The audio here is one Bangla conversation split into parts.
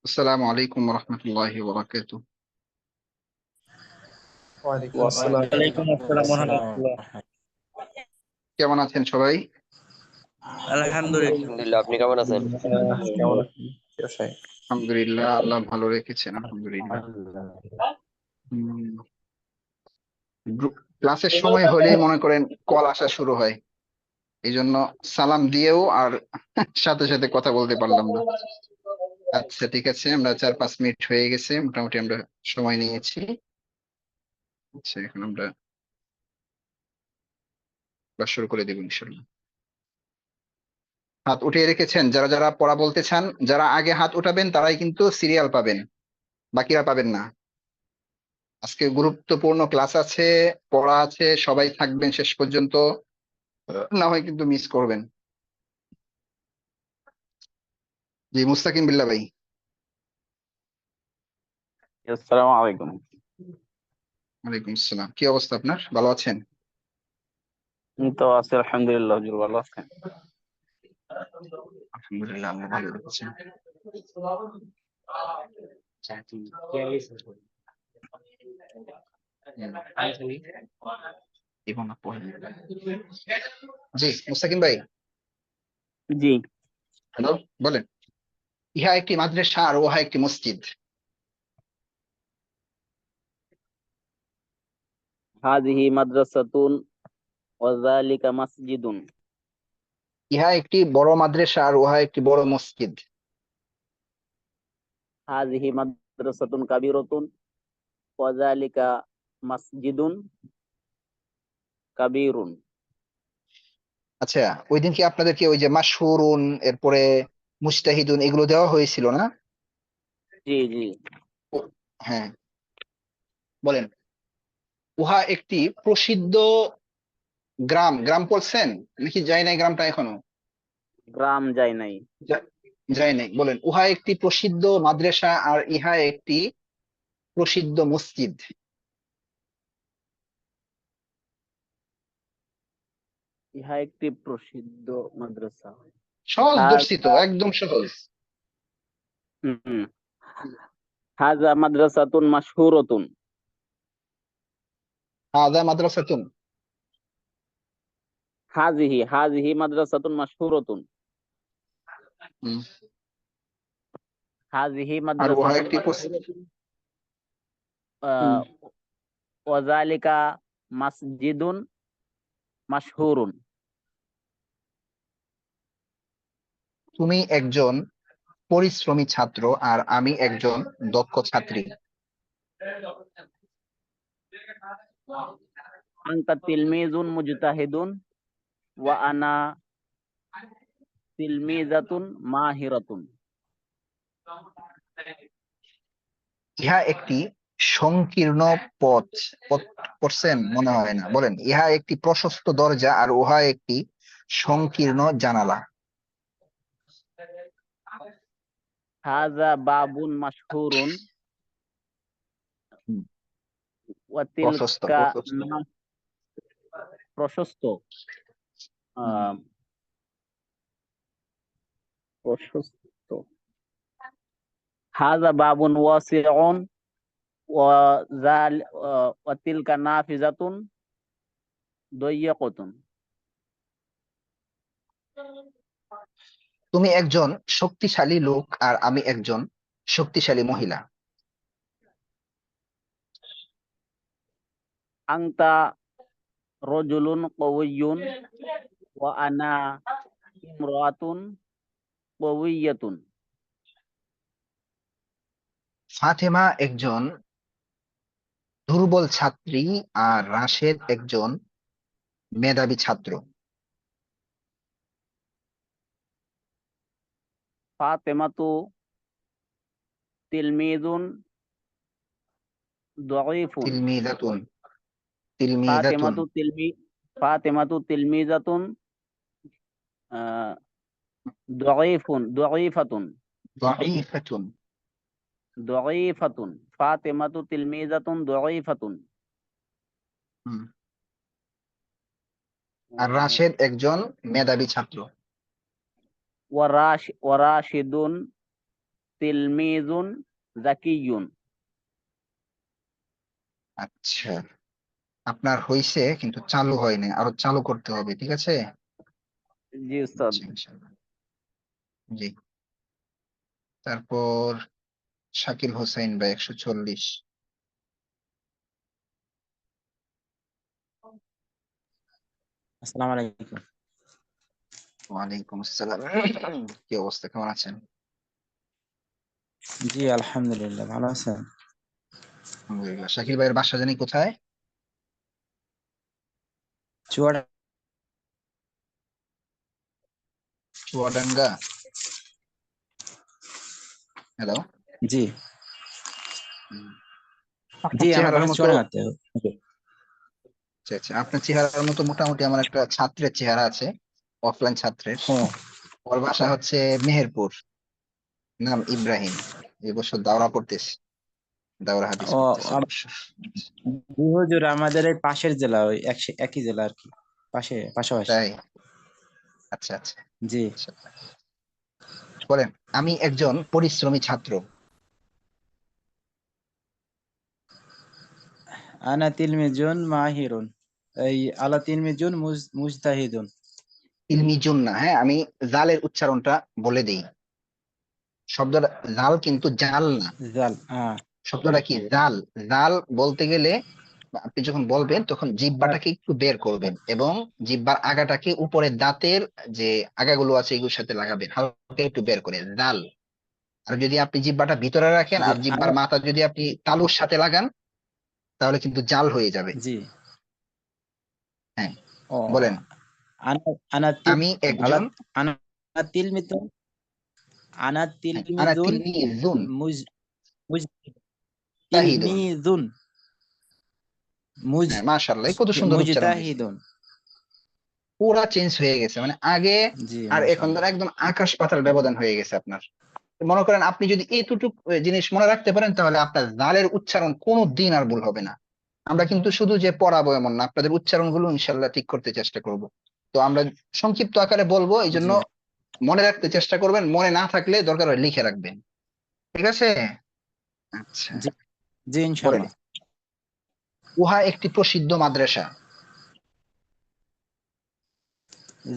আসসালামু আলাইকুম রহমতুল্লাহি ওয়াবারাকাতুহু। ওয়ালাইকুম আসসালাম। ওয়ালাইকুম আসসালাম ওয়া রাহমাতুল্লাহ। কেমন আছেন সবাই? আলহামদুলিল্লাহ। আলহামদুলিল্লাহ, আপনি কেমন আছেন? কেমন আছেন ফিরোজ ভাই? আলহামদুলিল্লাহ, আল্লাহ ভালো রেখেছেন আলহামদুলিল্লাহ। ক্লাসের সময় হলেই মনে করেন কল আসা শুরু হয়, এই জন্য সালাম দিয়েও আর সাথে সাথে কথা বলতে পারলাম না। আচ্ছা ঠিক আছে, আমরা 4-5 মিনিট হয়ে গেছে, মোটামুটি আমরা সময় নিয়েছি। আচ্ছা এখন আমরা ক্লাস শুরু করে দেবো ইনশাল্লাহ। হাত উঠিয়ে রেখেছেন যারা যারা পড়া বলতে চান, যারা আগে হাত উঠাবেন তারাই কিন্তু সিরিয়াল পাবেন, বাকিরা পাবেন না। আজকে গুরুত্বপূর্ণ ক্লাস আছে, পড়া আছে, সবাই থাকবেন শেষ পর্যন্ত, না হয় কিন্তু মিস করবেন। জি মুস্তাকিম বিল্লাহ ভাই। আসসালামু আলাইকুম। ওয়ালাইকুম আসসালাম, কি অবস্থা আপনার, ভালো আছেন? তো আছি আলহামদুলিল্লাহ, হুজুর ভালো আছেন? আলহামদুলিল্লাহ, আল্লাহ ভালো রেখেছেন। জি মুস্তাকিম ভাই। জি। হ্যালো, বলেন। ইহা একটি মাদ্রাসা আর উহা একটি মসজিদ। হাযিহি মাদ্রাসাতুন ওয়া যালিকা মাসজিদুন। ইহা একটি বড় মাদ্রাসা আর উহা একটি বড় মসজিদ। হাযিহি মাদ্রাসাতুন কাবীরাতুন ওয়া যালিকা মাসজিদুন কাবীরুন। আচ্ছা, ওই দিন কি আপনাদেরকে ওই যে মাশহুরুন, এরপরে মুজতাহিদুন এগুলো দেওয়া হয়েছিল না? জি জি। ও- হ্যাঁ, বলেন। উহা একটি প্রসিদ্ধ গ্রাম, গ্রাম পড়ছেন নাকি যায় নাই গ্রামটা এখনো? গ্রাম যায় নাই। যায় নাই, বলেন। উহা একটি প্রসিদ্ধ মাদ্রাসা আর ইহা একটি প্রসিদ্ধ মসজিদ। ইহা একটি প্রসিদ্ধ মাদ্রাসা। সহজ দর্শিত, হাযা একদম সহজ। হুম হাযা মাদ্রাসাতুন মাশহুরাতুন। হাদা মাদ্রাসাতুন। হাযিহি মাদ্রাসাতুন মাশহুরাতুন। হুম। হাযিহি আর উহা মাদ্রাসাতুন একটি মাশহুরাতুন হুম। ওয়া যালিকা মাসজিদুন মাশহুরুন। তুমি একজন পরিশ্রমী ছাত্র আর আমি একজন দক্ষ ছাত্রী। আনতা তিলমিজুন মুজতাহিদুন ওয়া আনা তিলমিজাতুন মাহিরাতুন। ইহা একটি সংকীর্ণ পথ, পথ পড়ছেন মনে হয় না, বলেন। ইহা একটি প্রশস্ত দরজা আর উহা একটি সংকীর্ণ জানালা। হাযা বাবুন মাশহুরুন হুম, ওয়া প্রশস্ত তিলকা প্রশস্ত। প্রশস্ত। হুম। আহ, প্রশস্ত। হাযা বাবুন ওয়াসিউন ওয়া জাল ওয়া তিলকা নাফিজাতুন দাইয়াকাতুন। তুমি একজন শক্তিশালী লোক আর আমি একজন শক্তিশালী মহিলা। আনতা রাজুলুন কাওয়িয়্যুন ওয়া আনা ইমরাতুন কাওয়িয়্যাতুন। ফাতেমা একজন দুর্বল ছাত্রী আর রাশেদ একজন মেধাবী ছাত্র। ফাতেমাতু তিলমিজুন দাঈফুন। তিলমিদাতুন। তিলমিদাতুন। ফাতেমাতু তিলমি ফাতেমাতু তিলমিজাতুন আহ, দাঈফাতুন। দাঈফাতুন। দাঈফাতুন। ফাতেমাতু তিলমিজাতুন দাঈফাতুন। হুম। আর রাশেদ একজন মেধাবী ছাত্র। ওয়ারাশিদুন তিলমিজুন জাকিয়ুন। আচ্ছা, আপনার হইছে কিন্তু চালু হয়নি, আরো চালু করতে হবে, ঠিক আছে। জি উস্তাদ। আচ্ছা, ইনশাআল্লাহ। জি, তারপর শাকিল হোসেন ভাই 140। আসসালামু আলাইকুম। ওয়ালাইকুম আসসালাম। কি অবস্থা, কেমন আছেন? জি আলহামদুলিল্লাহ, ভালো আছেন? আলহামদুলিল্লাহ। শাকিল ভাইয়ের বাসা জানি কোথায়? চুয়াডাঙ্গা। চুয়াডাঙ্গা। হ্যালো। জি আপনার জি, আমার চেহারার বাসা মতো, চুয়াডাঙ্গাতে। আচ্ছা আচ্ছা, আপনার চেহারার মতো মোটামুটি আমার একটা ছাত্রের চেহারা আছে, অফলাইন ছাত্রের। ও ওর বাসা হচ্ছে মেহেরপুর, নাম ইব্রাহিম। এই বছর দাওরা পড়তেছে, দাওরা হাদিস ও পড়তেছে এই বছর। জি হুজুর, আমাদের এই পাশের জেলা, ওই একই জেলা আর কি, পাশাপাশি। তাই? আচ্ছা আচ্ছা। জি। আচ্ছা। বলেন, আমি একজন পরিশ্রমী ছাত্র। আনা তিলমিজুন মাহিরুন, এই আলা তিলমিজুন মুজতাহিদুন। ইলমিজুন না, হ্যাঁ, আমি জালের উচ্চারণটা বলে দিই। শব্দটা জাল কিন্তু জাল না। জাল শব্দটা কি? জাল। জাল বলতে গেলে আপনি যখন বলবেন তখন আর জিহ্বাটাকে একটু বের করবেন এবং জিহ্বার আগাটাকে উপরে দাঁতের যে আগাগুলো আছে এগুলোর সাথে লাগাবেন, হালকা একটু বের করে জাল। আর যদি আপনি জিহ্বাটা ভিতরে রাখেন জি আর জিহ্বার আনা মাথা যদি আপনি তালুর সাথে লাগান তাহলে কিন্তু জাল হয়ে যাবে। জি। হ্যাঁ, ও বলেন। আনা আনা তিল আমি আলা একজন, আনা তিলমিজুন আনা হ্যাঁ, আনা তিলমিজুন তিলমিজুন মুজ মুজ তাহিদুন। তিলমিজুন মুজ হ্যাঁ, মাশাআল্লাহ, কত সুন্দর উচ্চারণ হয়েছে। মুজতাহিদুন। পুরা চেঞ্জ হয়ে গেছে, মানে আগে জি আর এখন মাশাআল্লাহ। ধর একদম আকাশ পাতাল ব্যবধান হয়ে গেছে আপনার। মনে করেন আপনি যদি এইটুকু জিনিস মনে রাখতে পারেন তাহলে আপনার জালের উচ্চারণ কোনো দিন আর ভুল হবে না। আমরা কিন্তু শুধু যে পড়াবো এমন না, আপনাদের উচ্চারণ গুলো ইনশাল্লাহ ঠিক করতে চেষ্টা করব। তো আমরা সংক্ষিপ্ত আকারে বলবো, এই জন্য জি মনে রাখতে চেষ্টা করবেন, মনে না থাকলে দরকার হয় লিখে রাখবেন, ঠিক আছে। আচ্ছা, জি জি বলেন, ইনশাআল্লাহ। উহা একটি প্রসিদ্ধ মাদ্রাসা।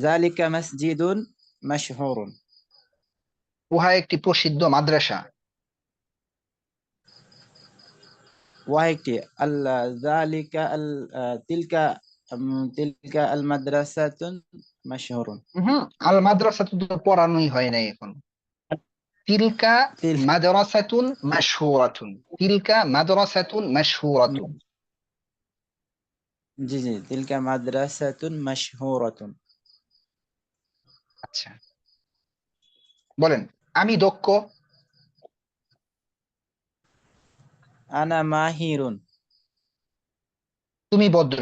যালিকা মসজিদুন মাশহুরুন। উহা একটি প্রসিদ্ধ মাদ্রাসা। ওয়াহিদটি আল্লাহ যালিকা আল তিলকা তিলকা আল মাদ্রাসাতুন মাশহুরুন। হম, আল মাদ্রাসা তো পড়ানোই হয় নাই এখন। তিলকা তিল মাদ্রাসাতুন মাশহুরাতুন। তিলকা মাদ্রাসাতুন মাশহুরাতুন। জি জি, তিলকা মাদ্রাসাতুন মাশহুরাতুন। আচ্ছা, বলেন, আমি দক্ষ। আনা মাহিরুন। তুমি ভদ্র।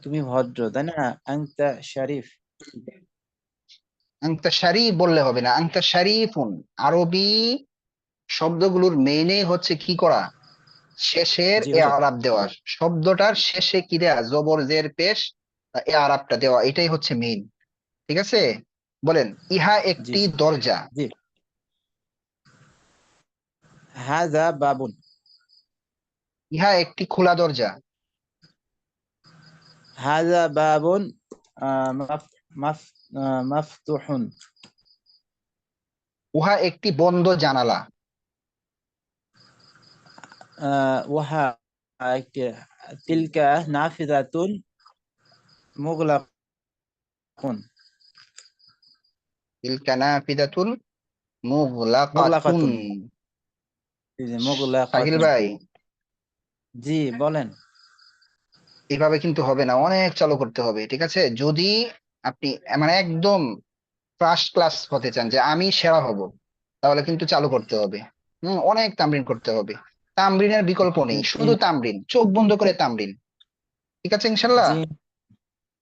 তুমি ভদ্র, তাই না? আনতা শরীফ। আনতা শারিফ বললে হবে না, আনতা শারিফুন। আরবি শব্দগুলোর মেইনে হচ্ছে কি করা? শেষের জি এ হুজুর। আরাব দেওয়া। শব্দটার শেষে কি দেয়া? জবর জের পেশ এ আরাবটা দেওয়া, এটাই হচ্ছে মেইন, ঠিক আছে। বলেন, ইহা জি একটি জি দরজা। জি। হাযা বাবুন। ইহা একটি খোলা দরজা। হাযা বাবুন মাফ মাফ মাফতুহুন। উহা একটি বন্ধ জানালা। ওয়াহা একটি তিলকা নাফিযাতুন মুগলাকুন। তিলকা নাফিদাতুন মুগলাকাতুন। মুগলাকাতুন। জি জি, সাহিল মুগলাকাতুন। ভাই, জি বলেন। এভাবে কিন্তু হবে না, অনেক চালু করতে হবে, ঠিক আছে। যদি আপনি মানে একদম ফার্স্ট ক্লাস হতে চান যে আমি সেরা হব, তাহলে কিন্তু চালু করতে হবে। অনেক তামরিন করতে হবে। তামরিনের বিকল্প নেই, শুধু ইন- তামরিন, চোখ বন্ধ করে তামরিন, ঠিক আছে ইনশাল্লাহ। জি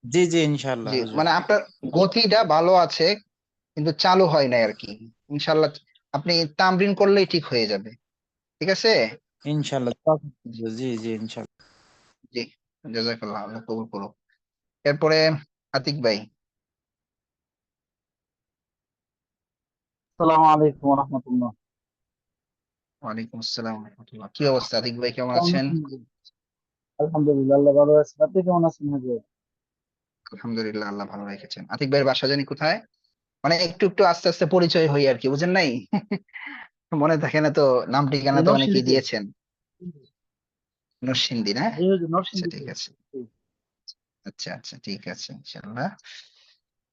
জি জি ইনশাআল্লাহ জি, হুজুর। মানে আপনার গতিটা ভালো আছে কিন্তু চালু হয় নাই আর কি। ইনশাল্লাহ আপনি তামরিন করলেই ঠিক হয়ে যাবে, ঠিক আছে। ইনশাআল্লাহ জি জি ইনশাআল্লাহ। জি, জাযাকাল্লাহ, আল্লাহ কবুল করুক। এরপরে আতিক ভাই। আসসালামু আলাইকুম রহমতুল্লাহ। ওয়ালাইকুম আসসালাম ওয়া রাহমাতুল্লাহ। কি অবস্থা আতিক ভাই, কেমন কেমন আছেন? আছেন হুজুর? আলহামদুলিল্লাহ, আল্লাহ ভালো আছেন। আপনি কেমন আছেন হুজুর? আলহামদুলিল্লাহ, আল্লাহ ভালো রেখেছেন। আতিক ভাইয়ের বাসা জানি কোথায়? মানে একটু একটু আস্তে আস্তে পরিচয় হই আর কি, বুঝেন নাই? মনে থাকে না তো, নাম ঠিকানা জি, তো অনেকেই নরসিংদীতে। দিয়েছেন। নরসিংদী না? জি হুজুর, আচ্ছা ঠিক নরসিংদীতে। আছে। জি। আচ্ছা আচ্ছা ঠিক আছে ইনশাআল্লাহ।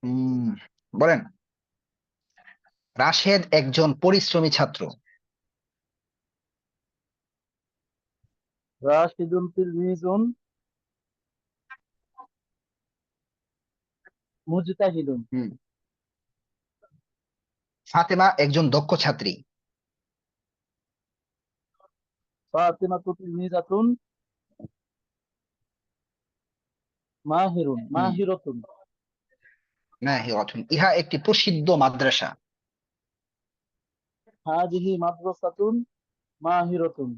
হম, বলেন। রাশেদ একজন পরিশ্রমী ছাত্র। রাশিদুন তিলমিজুন মুজতাহিদুন। হুম। ফাতেমা একজন দক্ষ ছাত্রী। ফাতিমাতু তিলমিজাতুন মাহিরুন হুম। মাহিরাতুন। মাহিরাতুন, ইহা একটি প্রসিদ্ধ মাদ্রাসা। হাদিহি মাদ্রাসাতুন মাহিরাতুন।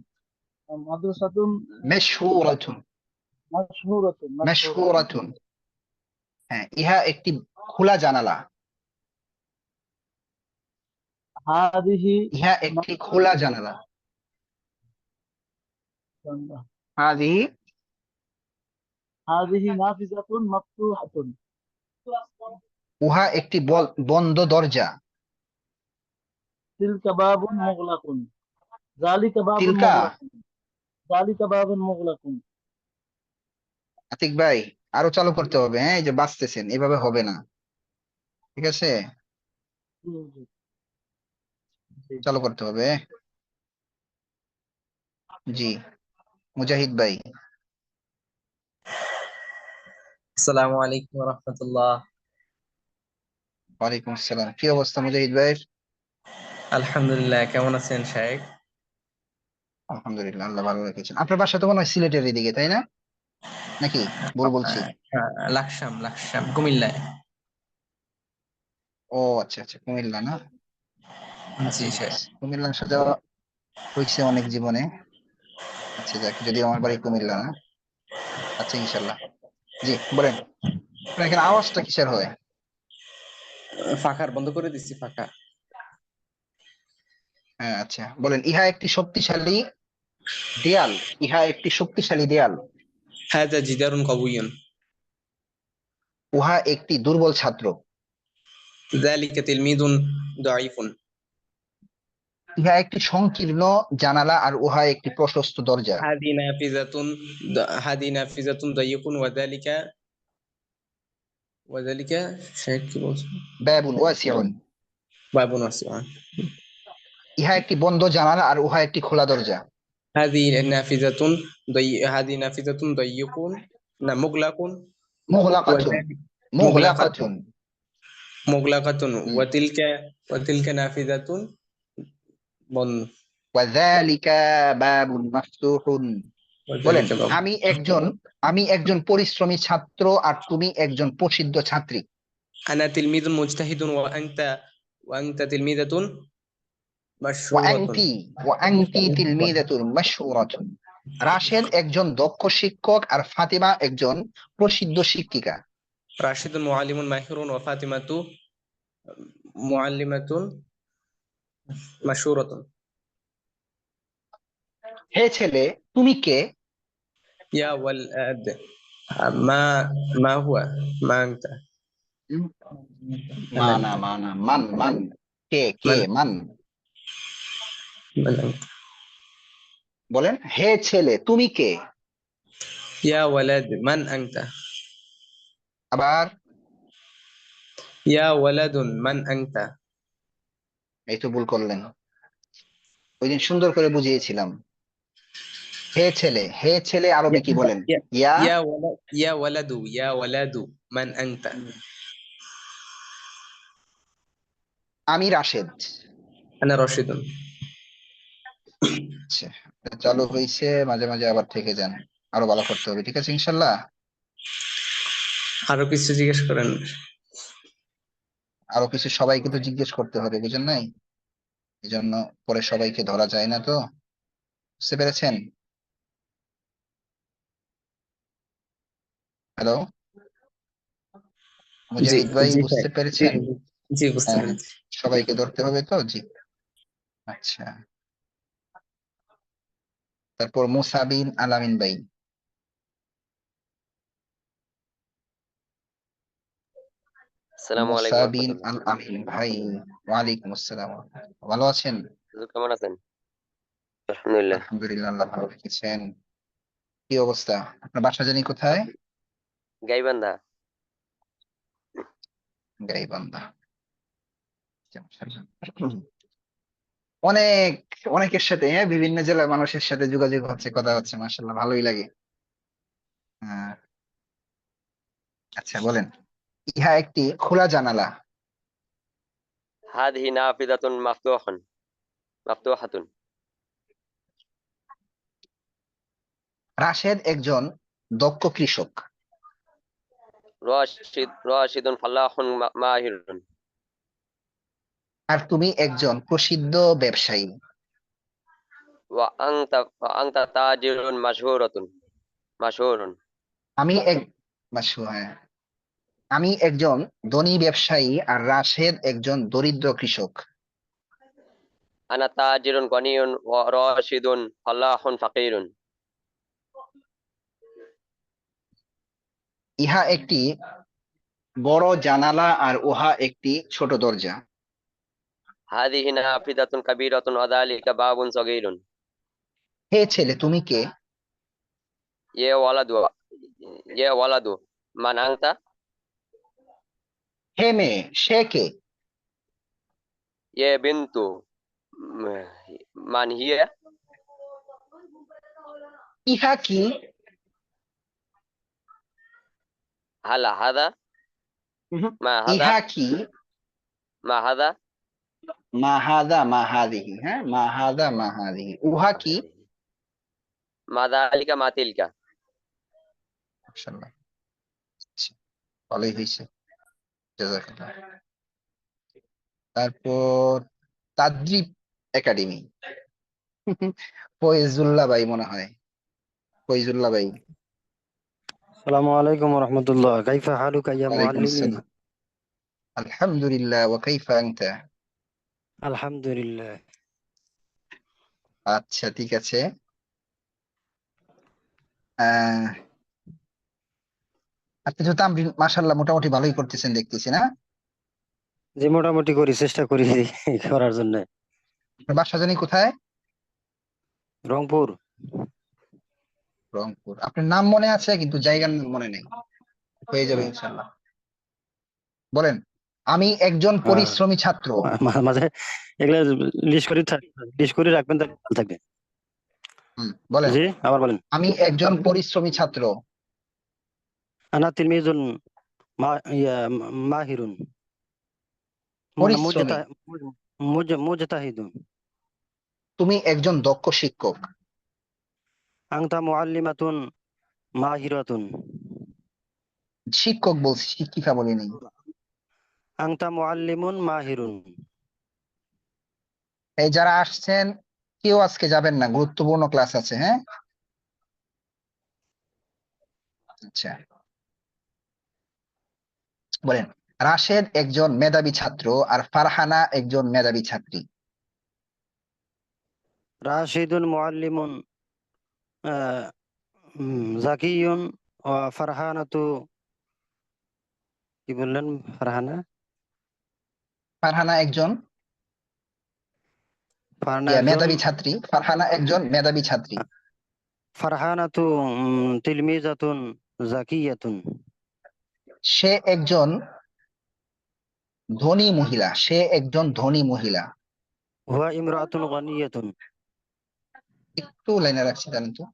মাদ্রাসাতুন মাশহুরাতুন। মাশহুরাতুন মাশহুরাতুন। মাশহুরাতুন, হ্যাঁ, ইহা একটি খোলা জানালা। হাদিহি ইহা একটি খোলা জানালা। হাদিহি, হাদিহি নাফিজাতুন মাফতুহাতুন। উহা একটি বন্ধ দরজা। তিলকা বাবুন মুগলাকুন। যালিকা বাবুন তিলকা, মুগলাকুন। যালিকা বাবুন মুগলাকুন। আতিক ভাই আরো চালু করতে হবে, হ্যাঁ, এই যে বাঁচতেছেন এভাবে হবে না, ঠিক আছে? জি হুজুর, জি। চালু করতে হবে। জি, মুজাহিদ ভাই। আসসালামু আলাইকুম রহমতুল্লাহ। ওয়ালাইকুম আসসালাম। কি অবস্থা মুজাহিদ ভাইয়ের? আলহামদুলিল্লাহ, কেমন আছেন শাহেক? আলহামদুলিল্লাহ, আল্লাহ ভালো রেখেছেন। আপনার বাসা তো মনে হয় সিলেটের এদিকে, তাই না? নাকি ভুল বলছি? হ্যাঁ, লাকসাম লাকসাম কুমিল্লায়। ও আচ্ছা আচ্ছা, কুমিল্লা না? আচ্ছা জি ঠিক শাহেক। আছে, কুমিল্লা আসা যাওয়া হয়েছে অনেক জীবনে। আচ্ছা যাক, যদিও আমার বাড়ি কুমিল্লা না। আচ্ছা ইনশাল্লাহ। জি বলেন। আপনার এখানে আওয়াজটা কিসের হয়? ফাঁকার বন্ধ করে দিচ্ছি, ফাঁকা। হ্যাঁ আচ্ছা বলেন। ইহা একটি শক্তিশালী দেয়াল। ইহা একটি শক্তিশালী দেয়াল। হাজা জিদারুন কবুয়ুন। উহা একটি দুর্বল ছাত্র। যালিকা তিলমিদুন দাঈফুন। ইহা একটি সংকীর্ণ জানালা আর উহা একটি প্রশস্ত দরজা। হাদি নাফিজাতুন হাদি নাফিজাতুন দায়িকুন ওয়াযালিকা শাহেক কি বলছেন? বাবুন ওয়াসিউন, বাবুন ওয়াসিউন। ইহা একটি বন্ধ জানালা আর উহা একটি খোলা দরজা। হাদি নাফিজাতুন দায়িকুন না মুগলাকুন। মুগলাকাতুন। وذلك مغلقة মুগলাকাতুন। مغلقة হুম। وتلك نافذة بند. ওয়াযালিকা বাবুন মাফতুহুন। বলেন। وذلك باب. আমি একজন আমি একজন পরিশ্রমী ছাত্র আর তুমি একজন প্রসিদ্ধ ছাত্রী। أنا تلميذ مجتهد وأنت تلميذة مشهورة. ওয়াংতি ওয়াংতি তিলমিদাতুন মাশহুরাতুন। রাশেদ একজন দক্ষ শিক্ষক আর ফাতিমা একজন প্রসিদ্ধ শিক্ষিকা। راشد معلم ماهر وفاطمة معلمة مشهورة. হে ছেলে, তুমি কে? يا ولد، ما هو ما أنت. হুম, من মানা أنت. মানা মান মান। কে কে من মান। من أنت. বলেন, হে ছেলে তুমি কে? يا ولد من أنت. আবার, يا ولد من أنت. এই তো ভুল করলেন। ওই দিন সুন্দর করে বুঝিয়েছিলাম। হে ছেলে, হে ছেলে আরবি يا কি বলেন? يا ইয়া। يا ولد من أنت. আমি রাশেদ। أنا راشد. আচ্ছা, চালু হয়েছে, মাঝে মাঝে আবার থেকে যান। আরো ভালো করতে হবে, ঠিক আছে ইনশাল্লাহ। আরো কিছু জিজ্ঞেস করেন। আরো কিছু সবাইকে তো জিজ্ঞেস করতে হবে, বুঝেন নাই? এই জন্য পরে সবাইকে ধরা যায় না তো, বুঝতে পেরেছেন? হ্যালো জি মুজাহিদ ভাই, জি স্যার। বুঝতে জি পেরেছেন? জি, বুঝতে হ্যাঁ হ্যাঁ, পেরেছি। সবাইকে ধরতে হবে তো, জি। আচ্ছা, তারপর মুসা বিন আলামিন ভাই। আসসালামু মুসা আলাইকুম বিন রহমতুল্লাহ। আল আমিন ভাই, ওয়ালাইকুম আসসালাম। ভালো আছেন? হুজুর কেমন আছেন? আলহামদুলিল্লাহ। আলহামদুলিল্লাহ, আল্লাহ ভালো রেখেছেন। কি অবস্থা? আপনার বাসা জানি কোথায়? গাইবান্ধা। গাইবান্ধা। অনেক অনেকের সাথে, হ্যাঁ, বিভিন্ন জেলার মানুষের সাথে যোগাযোগ হচ্ছে, কথা হচ্ছে, মাশাআল্লাহ, ভালোই লাগে। হ্যাঁ, আচ্ছা বলেন, ইহা একটি খোলা জানালা। হাদিহি নাফিদাতুন মাফতুহাতুন। রাশেদ একজন দক্ষ কৃষক। রাশিদুন ফাল্লাহুন মাহিরুন। আর তুমি একজন প্রসিদ্ধ ব্যবসায়ী। ওয়া আনতা তাজিরুন মাশহুরুন। আমি এক হ্যাঁ, আমি একজন ধনী ব্যবসায়ী আর রাশেদ একজন দরিদ্র কৃষক। আনা তাজিরুন গনিয়ুন ওয়া রাশিদুন ফাল্লাহুন ফাকিরুন। ইহা একটি বড় জানালা আর উহা একটি ছোট দরজা। হাদিহি নাফিদাতুন কাবীরাতুন ওয়া যালিকা বাবুন সগীরুন। হে ছেলে, তুমি কে? ইয়া ওয়ালাদু ইয়া ওয়ালাদু মান আনতা। হে মেয়ে, সে কে? ইয়া বিনতু মান হিয়া। ইহা কি? হালা হাদা উহু। মা হাদা ইহা কি? মা হাদা। মাহাদা মাহাদিহি, হ্যাঁ, মাহাদা মাহাদিহি, উহা কি? মা যালিকা মা তিলকা। মাশাআল্লাহ, আচ্ছা, ভালোই হয়েছে, জাযাকাল্লাহ। তারপর তাদরিব একাডেমি। ফয়জুল্লাহ ভাই মনে হয়, ফয়জুল্লাহ ভাই। السلام عليكم ورحمة الله، كيف حالك يا ওয়ালাইকুম معلمي؟ আসসালাম। আলহামদুলিল্লাহ, ওয়া কাইফা আনতা? الحمد لله. আচ্ছা, ঠিক আছে। আহ আপনি তো তামরিন মাশাআল্লাহ মোটামুটি ভালোই করতেছেন দেখতেছি, না? যে মোটামুটি করি, চেষ্টা করি করার জন্য। আপনার বাসা জানি কোথায়? রংপুর। রংপুর। আপনার নাম মনে আছে কিন্তু জায়গার নাম মনে নেই। হয়ে যাবে ইনশাআল্লাহ। বলেন, আমি একজন আহ, পরিশ্রমী ছাত্র। মাঝে এগুলা লিস্ট করে রাখবেন, তাহলে ভালো থাকবে। বলেন, জি, আবার বলেন। আমি একজন পরিশ্রমী ছাত্র। আনা তিলমিজুন মাহিরুন পরিশ্রমী। মুজতাহিদুন। তুমি একজন দক্ষ শিক্ষক। আনতা মুআল্লিমাতুন মাহিরাতুন। শিক্ষক বলছি, শিক্ষিকা বলি নাই। আনতা মুআল্লিমুন মাহিরুন। এই যারা আসছেন, কেউ আজকে যাবেন না, গুরুত্বপূর্ণ ক্লাস আছে, হ্যাঁ। আচ্ছা, বলেন, রাশেদ একজন মেধাবী ছাত্র আর ফারহানা একজন মেধাবী ছাত্রী। রাশিদুন মুআল্লিমুন জাকিয়ুন ওয়া ফারহানাতু। কি বললেন? ফারহানা ফারহানা একজন ফারহানা একজন মেধাবী ছাত্রী, ফারহানা একজন মেধাবী ছাত্রী। ফারহানাতু তিলমিজাতুন জাকিয়াতুন। সে একজন ধনী মহিলা, সে একজন ধনী মহিলা। হুয়া ইমরাতুন গানিয়াতুন। একটু লাইনে রাখছি, জানেন তো।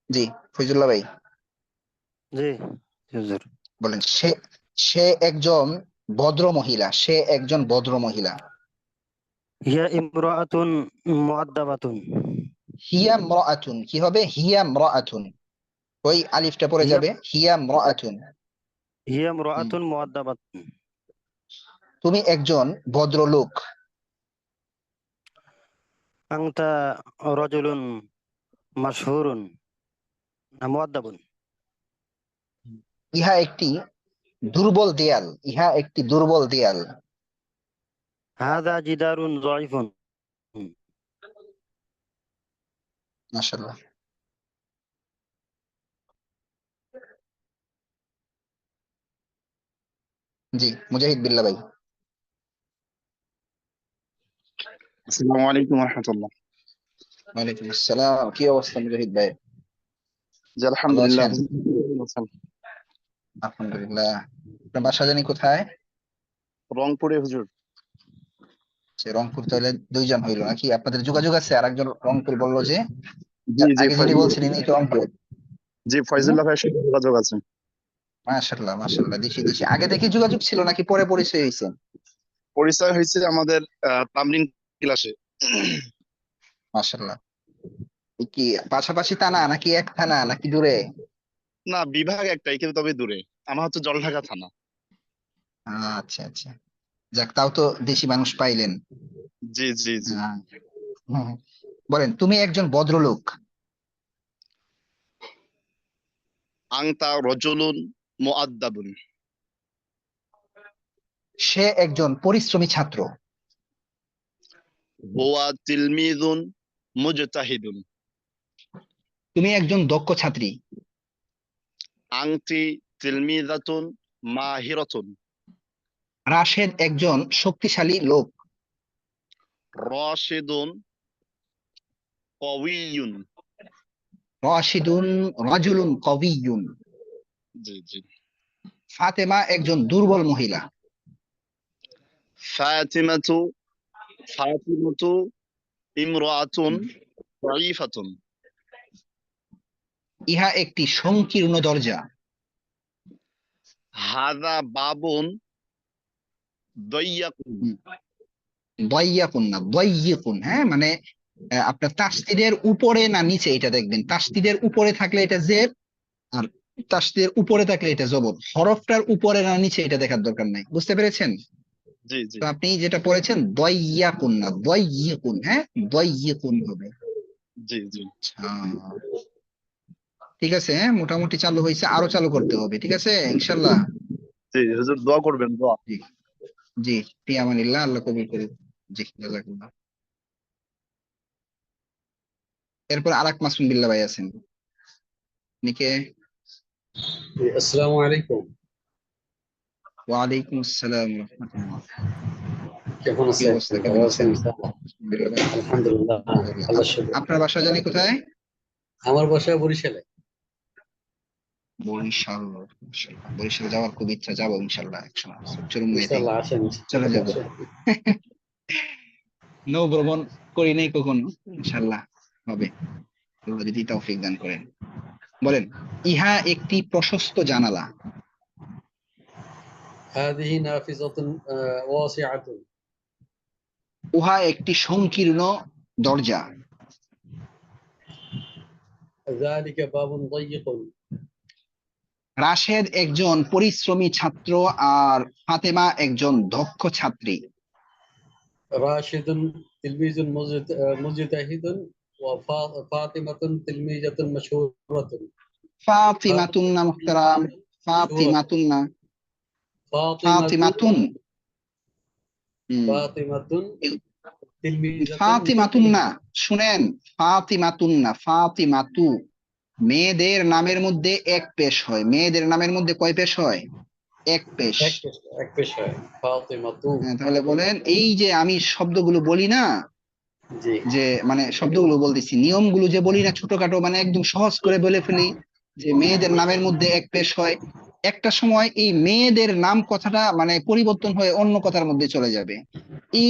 জি, ফয়জুল্লাহ ভাই জি হুজুর। বলেন। সে সে একজন ভদ্র মহিলা, সে একজন ভদ্র মহিলা। হিয়া ইমরাআতুন মুআদ্দাবাতুন। হিয়া মরাআতুন কি হবে? হিয়া মরাআতুন, ওই আলিফটা পড়ে হিয়া যাবে, হিয়া মরাআতুন। হিয়া হুম। ইমরাআতুন মুআদ্দাবাতুন। তুমি একজন ভদ্রলোক। আনতা রাজুলুন মাশহুরুন না মুআদ্দাবুন। ইহা একটি দুর্বল দেয়াল, ইহা একটি দুর্বল দেয়াল। হাযা জিদারুন যায়িফুন। মাশাআল্লাহ। জি, মুজাহিদ বিল্লাহ ভাই। আসসালামু আলাইকুম রহমতুল্লাহ। ওয়ালাইকুম আসসালাম, কি অবস্থা মুজাহিদ ভাই? জি ভালো আলহামদুলিল্লাহ। আছেন? আলহামদুলিল্লাহ। আপনার বাসা জানি কোথায়? রংপুরে হুজুর। সে রংপুর, তাহলে দুইজন হইলো নাকি? আপনাদের যোগাযোগ আছে? আর একজন রংপুর বললো যে, জি জি আগে যিনি বলছেন ইনি তো রংপুর। জি হুম, ফয়জুল্লাহ ভাইয়ের সাথে যোগাযোগ আছে। মাশাআল্লাহ মাশাআল্লাহ, দেশি দেশি। আগে থেকে যোগাযোগ ছিল নাকি পরে পরিচয় হয়েছে? পরিচয় হয়েছে আমাদের তামরিন ক্লাসে। মাশাআল্লাহ। কি পাশাপাশি থানা নাকি এক থানা নাকি দূরে? না, বিভাগ একটাই কিন্তু তবে দূরে। আমার হচ্ছে জলঢাকা থানা। আচ্ছা আচ্ছা, যাক, তাও তো দেশি মানুষ পাইলেন। জি জি জি। হ্যাঁ, হুম। বলেন, তুমি একজন ভদ্রলোক। আংতা রজুলুন মুআদ্দাবুন। সে একজন পরিশ্রমী ছাত্র। হুয়া তিলমিযুন মুজতাহিদুন। তুমি একজন দক্ষ ছাত্রী। আংতি তিলমিযাতুন মাহিরাতুন। রাশেদ একজন শক্তিশালী লোক। রাশিদুন কওয়িয়ুন। রাশিদুন রাজুলুন কবিয়ুন। জি জি। ফাতেমা একজন দুর্বল মহিলা। ফাতিমাতু ফাতিমাতু ইমরাআতুন দাঈফাতুন। ইহা একটি সংকীর্ণ দরজা। হাযা বাবুন দাইয়াকুন। হুম, দয়্যাকুন না দয়্যিকুন, হ্যাঁ, মানে আপনার তাসদিদের উপরে না নিচে এটা দেখবেন। তাসদিদের উপরে থাকলে এটা জের, আর তাসদিদের উপরে থাকলে এটা জবর। হরফটার উপরে না নিচে এটা দেখার দরকার নাই, বুঝতে পেরেছেন? জি জি তো আপনি যেটা পড়েছেন দয়্যাকুন না দয়্যিকুন, হ্যাঁ, দয়্যিকুন হবে। জি জি। আচ্ছা, ঠিক আছে, হ্যাঁ, মোটামুটি চালু হয়েছে, আরো চালু করতে হবে, ঠিক আছে ইনশাল্লাহ। জি হুজুর দোয়া করবেন, দোয়া। জি জি, ফি আমানিল্লাহ, আল্লাহ কবুল করুন। জি, জাযাকুল্লাহ। এরপর আরেক মাসুম বিল্লাহ ভাই আছেন, নিকে। আসসালামু আলাইকুম। ওয়ালাইকুম আসসালাম ওয়া রাহমাতুল্লাহ। কেমন কি আছেন? অবস্থা, ভালো কেমন আছেন? আছেন? আলহামদুলিল্লাহ ভাই। আলহামদুলিল্লাহ, আলহামদুলিল্লাহ। আল্লাহ শুকর। আপনার বাসা জানি কোথায়? আমার বাসা বরিশালে। বরিশাল। মাশাআল্লাহ, বরিশাল যাওয়ার খুব ইচ্ছা, যাবো ইনশাল্লাহ একসময় চরমনাইতেই ইনশাআল্লাহ আসেন, চলে যাব। আসেন। নৌ ভ্রমণ করি নাই কখনো, ইনশাল্লাহ হবে, আল্লাহ যদি তৌফিক দান করেন। বলেন, ইহা একটি প্রশস্ত জানালা। হাদিহি নাফিজাতুন ওয়াসিআতুন। উহা একটি সংকীর্ণ দরজা। যালিকা বাবুন দায়্যিকুন। রাশেদ একজন পরিশ্রমী ছাত্র, আর ফাতেমা একজন দক্ষ ছাত্রী। রাশিদুন তিলমিজুন মুজতাহিদুন ওয়া ফাতিমাতুন তিলমিজাতুন মাশহুরাতুন। ফাতিমাতুন না মুহতারাম, মাশহুরাতুন। ফাতিমাতুন না, ফাতিমাতুন ফাতিমাতুন। হুম, ফাতিমাতুন তিলমিজাতুন ফাতিমাতুন না, শুনেন, ফাতিমাতুন না, ফাতিমাতু। মেয়েদের নামের মধ্যে এক পেশ হয়, মেয়েদের নামের মধ্যে কয় পেশ হয়? এক পেশ। এক পেশায় ফাতিমাতু। হ্যাঁ, তাহলে বলেন, এই যে আমি শব্দগুলো বলি না, জি যে মানে শব্দগুলো বলতেছি, নিয়মগুলো যে বলি না ছোটখাটো, মানে একদম সহজ করে বলে ফেলি, যে মেয়েদের নামের মধ্যে এক পেশ হয়। একটা সময় এই মেয়েদের নাম কথাটা মানে পরিবর্তন হয়ে অন্য কথার মধ্যে চলে যাবে। এই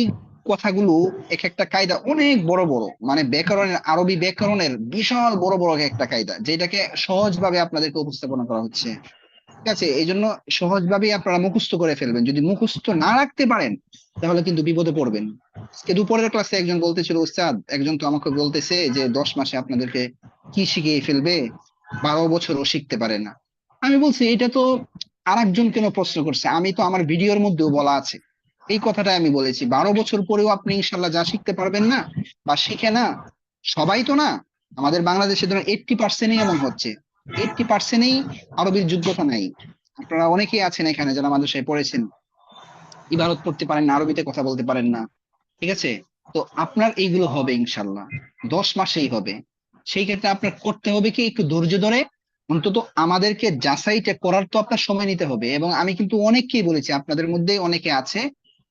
কথাগুলো এক একটা কায়দা অনেক বড় বড়, মানে ব্যাকরণের, আরবি ব্যাকরণের বিশাল বড় বড় একটা কায়দা, যেটাকে সহজভাবে আপনাদেরকে উপস্থাপনা করা হচ্ছে। ঠিক আছে, এই জন্য সহজভাবেই আপনারা মুখস্থ করে ফেলবেন। যদি মুখস্থ না রাখতে পারেন তাহলে কিন্তু বিপদে পড়বেন। আজকে দুপুরের ক্লাসে একজন বলতেছিল, উস্তাদ একজন তো আমাকে বলতেছে যে 10 মাসে আপনাদেরকে কি শিখিয়ে ফেলবে, 12 বছরও শিখতে পারে না। আমি বলছি এটা তো আরেকজন কেন প্রশ্ন করছে, আমি তো আমার ভিডিওর মধ্যেও বলা আছে এই কথাটা, আমি বলেছি 12 বছর পরেও আপনি ইনশাল্লাহ যা শিখতে পারবেন না বা শিখে না, সবাই তো না, আমাদের বাংলাদেশে ধরুন 80% এমন হচ্ছে, 80% আরবির যোগ্যতা নাই। আপনারা অনেকেই আছেন এখানে যারা মাদ্রাসায় পড়েছেন, ইবারত পড়তে পারেন না, আরবিতে কথা বলতে পারেন না। ঠিক আছে, তো আপনার এইগুলো হবে ইনশাল্লাহ, 10 মাসেই হবে। সেই ক্ষেত্রে আপনার করতে হবে কি, একটু ধৈর্য ধরে অন্তত আমাদেরকে যাচাইটা করার তো আপনার সময় নিতে হবে। এবং আমি কিন্তু অনেককেই বলেছি, আপনাদের মধ্যে অনেকে আছে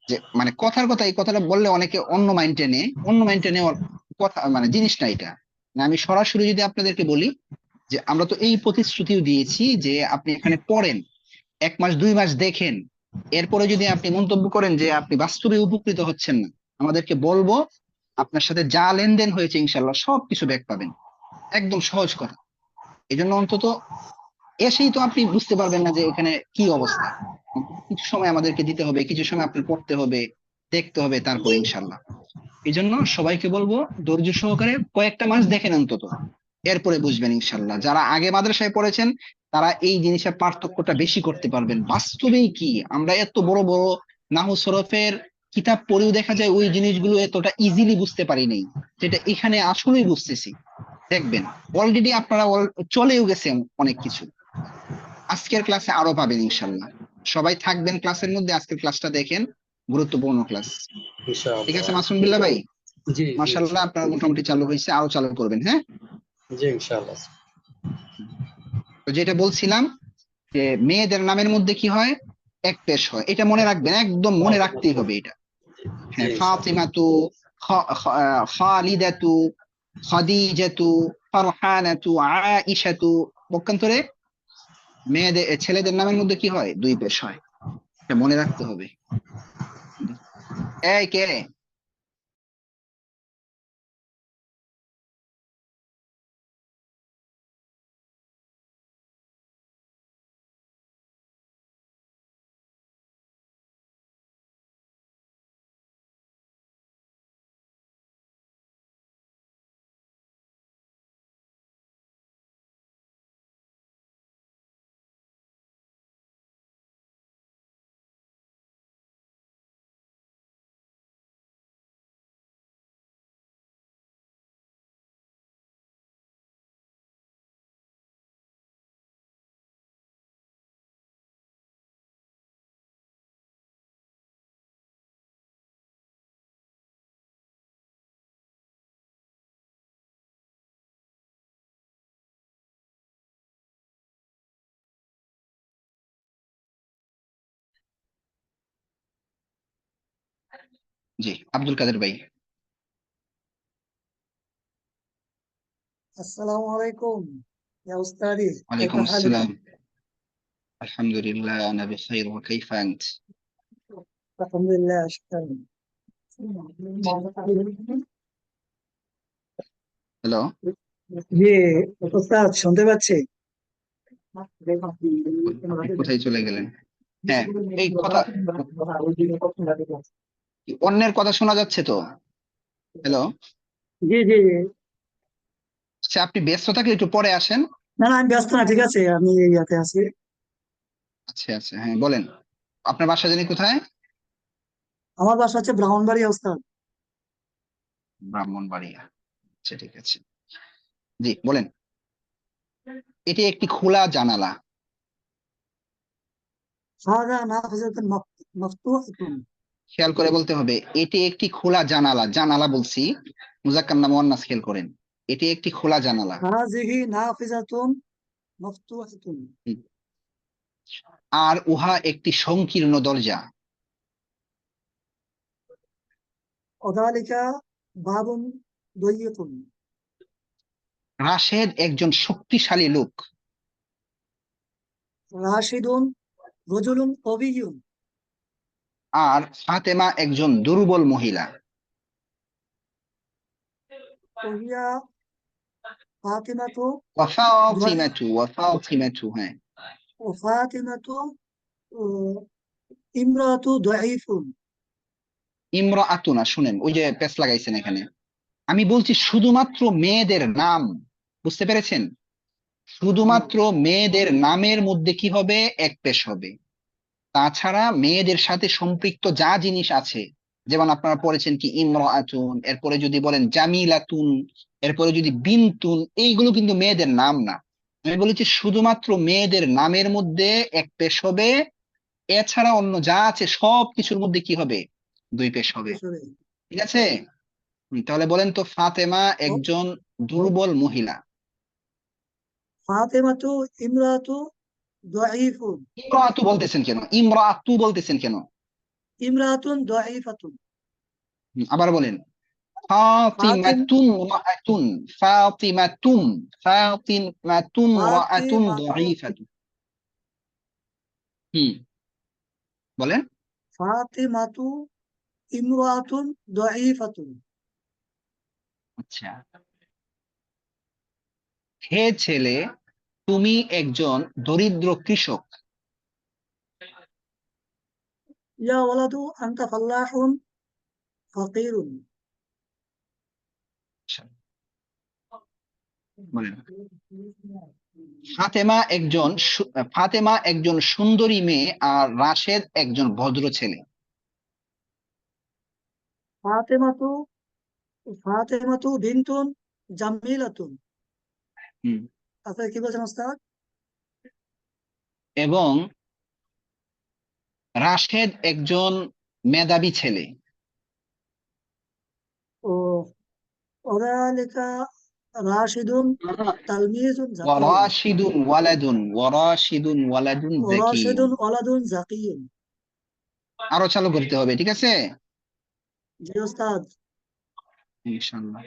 যে মানে কথার কথা, এই কথাটা বললে অনেকে অন্য মাইন্ডে নেয়, অন্য মাইন্ডে নেওয়ার কথা মানে জিনিস না এটা। না, আমি সরাসরি যদি আপনাদেরকে বলি যে আমরা তো এই প্রতিশ্রুতিও দিয়েছি যে আপনি এখানে পড়েন, 1 মাস 2 মাস দেখেন, এরপরে যদি আপনি মন্তব্য করেন যে আপনি বাস্তবে উপকৃত হচ্ছেন না, আমাদেরকে বলবো, আপনার সাথে যা লেনদেন হয়েছে ইনশাল্লাহ সবকিছু ব্যাক পাবেন। একদম সহজ কথা। এই জন্য অন্তত এসেই তো আপনি বুঝতে পারবেন না যে এখানে কি অবস্থা। কিছু সময় আমাদেরকে দিতে হবে, কিছু সময় আপনি পড়তে হবে, দেখতে হবে, তারপরে ইনশাল্লাহ। এই জন্য সবাইকে বলবো ধৈর্য সহকারে কয়েকটা মাস দেখেন অন্তত, এরপরে বুঝবেন ইনশাল্লাহ। যারা আগে মাদ্রাসায় পড়েছেন তারা এই জিনিসের পার্থক্যটা বেশি করতে পারবেন। বাস্তবেই কি আমরা এত বড় বড় নাহু সরফের কিতাব পড়েও দেখা যায় ওই জিনিসগুলো এতটা ইজিলি বুঝতে পারি নাই, যেটা এখানে আসলেই বুঝতেছি। দেখবেন অলরেডি আপনারা চলেও গেছেন অনেক কিছু, আজকের ক্লাসে আরো পাবেন ইনশাল্লাহ। সবাই থাকবেন ক্লাসের মধ্যে, আজকের ক্লাসটা দেখেন, গুরুত্বপূর্ণ ক্লাস। ঠিক আছে ইনশাআল্লাহ। মাসুম বিল্লাহ ভাই, জি, জি, মাশাআল্লাহ আপনার মোটামুটি চালু হয়েছে, আরো চালু করবেন। হ্যাঁ, জি, ইনশাআল্লাহ। তো যেটা বলছিলাম যে মেয়েদের নামের মধ্যে কি হয়, এক পেশ হয়, এটা মনে রাখবেন, একদম মনে রাখতেই হবে এটা। জি, হ্যাঁ, ইনশাআল্লাহ। ফাতিমাতু, খালিদাতু, খাদিজাতু, ফারহানাতু, আয়েশাতু। পক্ষান্তরে মেয়েদের ছেলেদের নামের মধ্যে কি হয়, 2 পেশ হয়, এটা মনে রাখতে হবে। এই কে, জি আব্দুল কাদের ভাই। আসসালামু আলাইকুম ইয়া উস্তাদি, ওয়ালাইকুম কাইফা হালুকা? আসসালাম, আলহামদুলিল্লাহ আনা বিখাইর, ওয়া কাইফা আনত? আলহামদুলিল্লাহ, শুকরান। হ্যালো, জি উস্তাদ, শুনতে পাচ্ছি। আপনি কোথায় চলে গেলেন? হ্যাঁ, এই কথা, অন্যের কথা শোনা যাচ্ছে তো। হ্যালো, জি, জি, জি। আচ্ছা আপনি ব্যস্ত থাকলে একটু পরে আসেন। না, না, আমি ব্যস্ত না, ঠিক আছে, আমি ইয়াতে আছি। আচ্ছা আচ্ছা, হ্যাঁ বলেন, আপনার বাসা জানি কোথায়? আমার বাসা হচ্ছে ব্রাহ্মণবাড়িয়া উস্তাদ। ব্রাহ্মণবাড়িয়া। আচ্ছা ঠিক আছে, জি বলেন। এটি একটি খোলা জানালা। হাযা নাফিজাতুন মাফতুহাতুন। খেয়াল করে বলতে হবে, এটি একটি খোলা জানালা, জানালা বলছি, মুজাক্কার না মুয়ান্নাস, খেয়াল করেন, এটি একটি খোলা জানালা। হাযিহি নাফিজাতুন মাফতুহাতুন। হুম। আর উহা একটি সংকীর্ণ দরজা। ওয়াযালিকা বাবুন দায়্যিকুন। রাশেদ একজন শক্তিশালী লোক। রাশিদুন রাজুলুন কবিয়্যুন। আর ফাতেমা একজন দুর্বল মহিলা। وهي فاطمة ওয়াফাতিমাতু হ্যাঁ وفاطمة امرأة ضعيف ইমরাআতুনা শুনেন ওই যে পেস লাগাইছেন এখানে আমি বলছি শুধুমাত্র মেয়েদের নাম বুঝতে পেরেছেন শুধুমাত্র মেয়েদের নামের মধ্যে কি হবে এক পেশ হবে তাছাড়া মেয়েদের সাথে সম্পৃক্ত যা জিনিস আছে যেমন আপনারা পড়েছেন কি ইমরাআতুন এরপরে যদি বলেন জামিলাতুন এরপরে যদি বিনতুন এইগুলো কিন্তু মেয়েদের নাম না আমি বলেছি শুধুমাত্র মেয়েদের নামের মধ্যে এক পেশ হবে এছাড়া অন্য যা আছে সব কিছুর মধ্যে কি হবে দুই পেশ হবে ঠিক আছে তাহলে বলেন তো ফাতেমা একজন দুর্বল মহিলা فاطمة امرأة ضعيف ইমরাআতু বলতেছেন কেন ইমরাআতু বলতেছেন কেন امرأة ضعيفة আবার বলেন فاطم ফাতিমাতুন রাআতুন فاطمة দাঈফাতুন বলেন فاطمة امرأة ضعيفة আচ্ছা হে ছেলে তুমি একজন দরিদ্র কৃষক يا ولد أنت فلاح فقير বলেন ফাতেমা একজন সুন্দরী মেয়ে আর রাশেদ একজন ভদ্র ছেলে فاطمة بنت جميلة হুম, আপনারা কি বলছেন ওস্তাদ এবং রাশেদ একজন মেধাবী ছেলে ও وذلك راشد تلميذ ذكي ওয়ারাশিদুন وراشد যাকিয়ুন ولد ذكي আরো চালু করতে হবে ঠিক আছে জি ওস্তাদ ইনশাআল্লাহ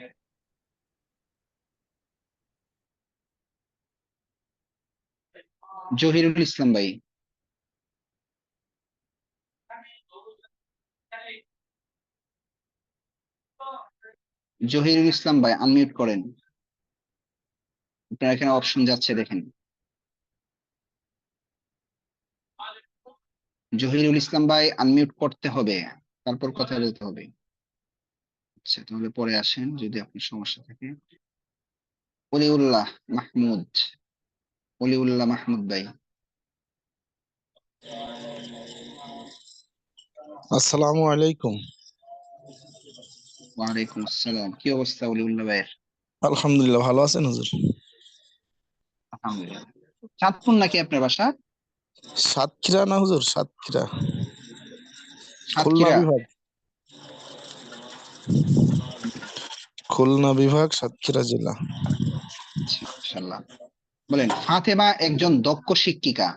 জহিরুল ইসলাম ভাই জহিরুল ইসলাম ভাই আনমিউট করেন আপনার এখানে অপশন যাচ্ছে দেখেন জহিরুল ইসলাম ভাই আনমিউট করতে হবে তারপর কথা বলতে হবে আচ্ছা তাহলে পরে আসেন যদি আপনার সমস্যা থাকে অলিউল্লাহ মাহমুদ ভাই আসসালামু আলাইকুম। ওয়ালাইকুম আসসালাম কি অবস্থা অলিউল্লাহ ভাইয়ের আলহামদুলিল্লাহ, ভালো আছেন হুজুর? আলহামদুলিল্লাহ চাঁদপুর নাকি আপনার বাসা সাতক্ষীরা না হুজুর? সাতক্ষীরা, খুলনা সাতক্ষীরা বিভাগ। খুলনা বিভাগ, সাতক্ষীরা জেলা। আচ্ছা, মাশাআল্লাহ বলেন ফাতেমা একজন দক্ষ শিক্ষিকা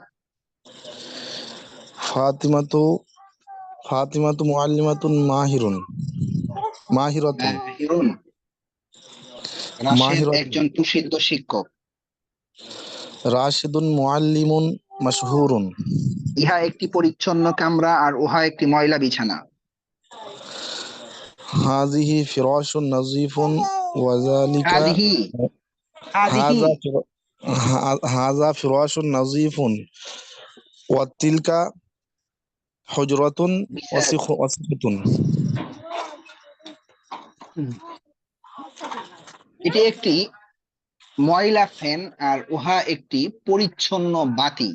ফাতিমাতু মুআল্লিমাতুন মাহিরাতুন। হিরুন রাশেদ মাহিরাতুন। একজন প্রসিদ্ধ শিক্ষক রাশিদুন মুআল্লিমুন মাশহুরুন। ইহা একটি পরিচ্ছন্ন কামরা আর উহা একটি ময়লা বিছানা হাযিহি ফিরাশুন নাযীফুন ওয়া যালিকা হাযিহি হাযা ফিরাশুন নাযীফুন ওয়া তিলকা হুজরাতুন ওয়াসিখাতুন। এটি একটি ময়লা ফ্যান আর উহা একটি পরিচ্ছন্ন বাতি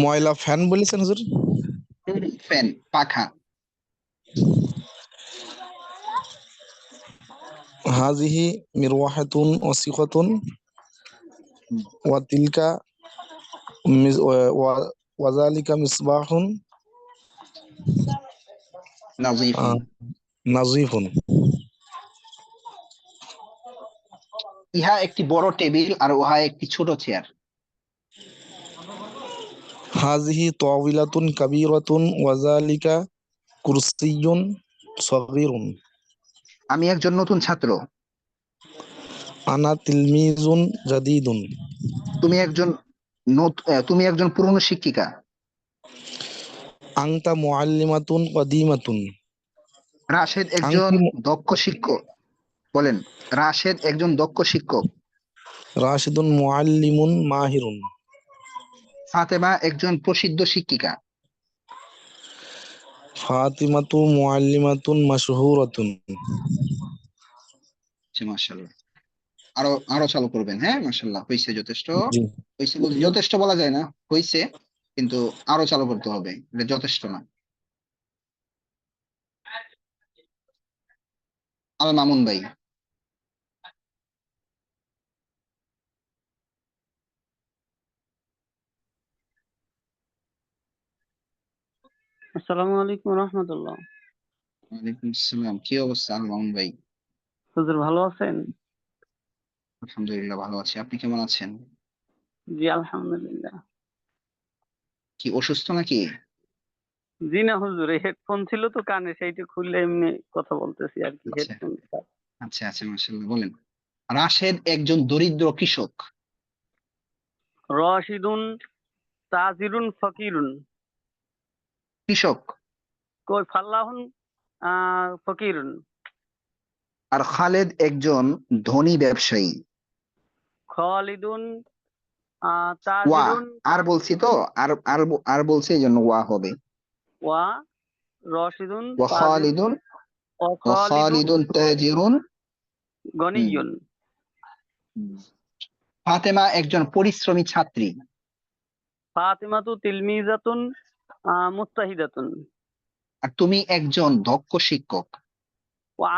ময়লা ফ্যান বলেছেন হুজুর? ফ্যান পাখা হাযিহি মিরওয়াহাতুন ওয়াসিখাতুন ওয়া তিলকা ওয়া যালিকা মিসবাহুন নাযীফুন নাযীফুন। ইহা একটি বড় টেবিল আর উহা একটি ছোট চেয়ার হাযিহি তাওয়িলাতুন কাবীরাতুন ওয়া যালিকা কুরসিয়্যুন সাগীরুন। আমি একজন নতুন ছাত্র আনা তিলমিজুন জাদীদুন। তুমি একজন পুরনো শিক্ষিকা আনতা মুআল্লিমাতুন কাদীমাতুন। রাশেদ একজন দক্ষ শিক্ষক বলেন, রাশেদ একজন দক্ষ শিক্ষক, রাশিদুন মুআল্লিমুন মাহিরুন, ফাতেমা একজন প্রসিদ্ধ শিক্ষিকা, ফাতিমাতু মুআল্লিমাতুন মাশহুরাতুন। মাশাআল্লাহ। আরো আরো চালু করবেন, হ্যাঁ মাশাআল্লাহ, হয়েছে যথেষ্ট। জি। হয়েছে বলতে যথেষ্ট বলা যায় না, হয়েছে, কিন্তু আরো চালু করতে হবে, এটা যথেষ্ট না। আল মামুন ভাই। আসসালামু আলাইকুম রহমতুল্লাহ। ওয়ালাইকুম আসসালাম, কি অবস্থা আল মামুন ভাই? হুজুর ভালো আছেন? আলহামদুলিল্লাহ ভালো আছি, আপনি কেমন আছেন? জি আলহামদুলিল্লাহ। কি অসুস্থ নাকি? জি না হুজুর, এই হেডফোন ছিল তো কানে, সেইটা খুললে এমনি কথা বলতেছি আর কি, আচ্ছা হেডফোন। আচ্ছা আচ্ছা, মাশাআল্লাহ। বলেন, রাশেদ একজন দরিদ্র কৃষক, রশিদুন তাজিরুন ফকিরুন। কৃষক। কই ফাল্লাহুন ফকিরুন। আর খালেদ একজন ধনী ব্যবসায়ী। খালিদুন ওয়া, তাজিরুন আর বলছি তো, আর বলছি, এই জন্য ওয়া হবে। ওয়া রশিদুন ওয়া তাজিরুন খালিদুন, ও ওয়া খালিদুন খালিদুন তাজিরুন। গনিয়ুন। ফাতেমা একজন পরিশ্রমী ছাত্রী। ফাতিমাতু তিলমিজাতুন মুস্তাহিদাতুন। আর তুমি একজন দক্ষ শিক্ষক। ওয়া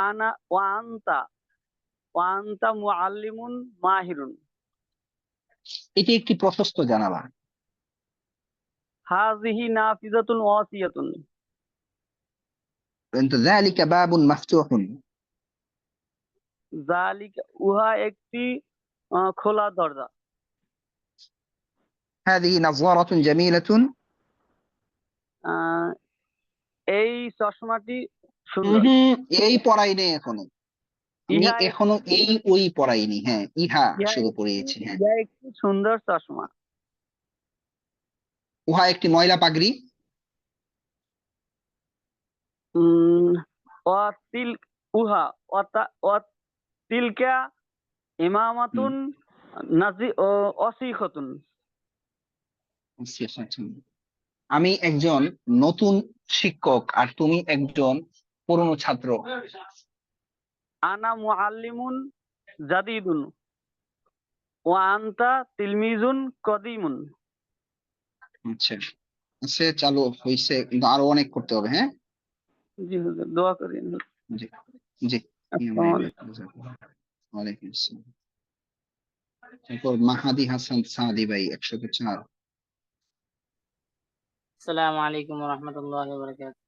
আনতা মুআল্লিমুন মাহিরুন। এটি একটি প্রশস্ত জানালা। হাযিহি নাফিজাতুন ওয়াসিয়াতুন। কিন্তু যালিকা বাবুন মাফতুহুন। যালিকা উহা একটি খোলা দরজা। হাযিহি নাযরাতুন জামিলাতুন। আহ, এই চশমাটি সুন্দর। এই পড়াই নেই এখনো, আমি ইহা এখনো এই ওই পড়াইনি, হ্যাঁ ইহা ইহা শুধু একটি পড়িয়েছি, হ্যাঁ। ইহা একটি সুন্দর চশমা। উহা একটি ময়লা পাগড়ি। উম অতিল উহা অতিলকা ইমামাতুন নাজি ও অসিখতুন। আমি একজন নতুন শিক্ষক আর তুমি একজন পুরনো ছাত্র। আনা মুআল্লিমুন জাদিদুন ওয়া আনতা তিলমিজুন কদিমুন। আচ্ছা আচ্ছা, চালু হয়েছে, কিন্তু আরো অনেক করতে হবে, হ্যাঁ। জি হুজুর, দোয়া করেন। জি জি। আসসালামু আলাইকুম। ওয়ালাইকুম আসসালাম। তারপর মাহাদি হাসান সাদি ভাই 104। আসসালামু আলাইকুম ওয়া রাহমাতুল্লাহি ওয়া বারাকাতুহু।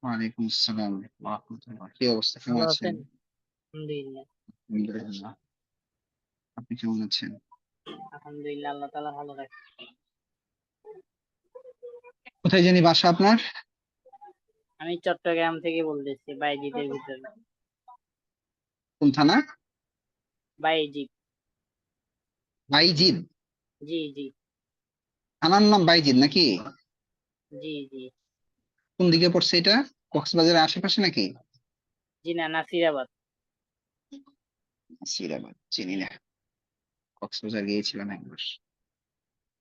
ওয়ালাইকুম আসসালাম ওয়া রাহমাতুল্লাহ। কি অবস্থা, কেমন ভালো আছেন? আছেন? আলহামদুলিল্লাহ। আলহামদুলিল্লাহ, আপনি কেমন আছেন? আলহামদুলিল্লাহ, আল্লাহ তাআলা ভালো রাখে। কোথায় জানি বাসা আপনার? আমি চট্টগ্রাম থেকে বলতেছি, বাইজিতের ভিতরে। কোন থানা? বাইজিৎ। বাইজিদ? জি জি থানার নাম বাইজিদ নাকি? জি জি কোন দিকে পড়ছে এটা? কক্সবাজারের আশেপাশে নাকি? জি না, নাসিরাবাদ। সিরাবাদ চিনি না, কক্সবাজার গিয়েছিলাম একবার।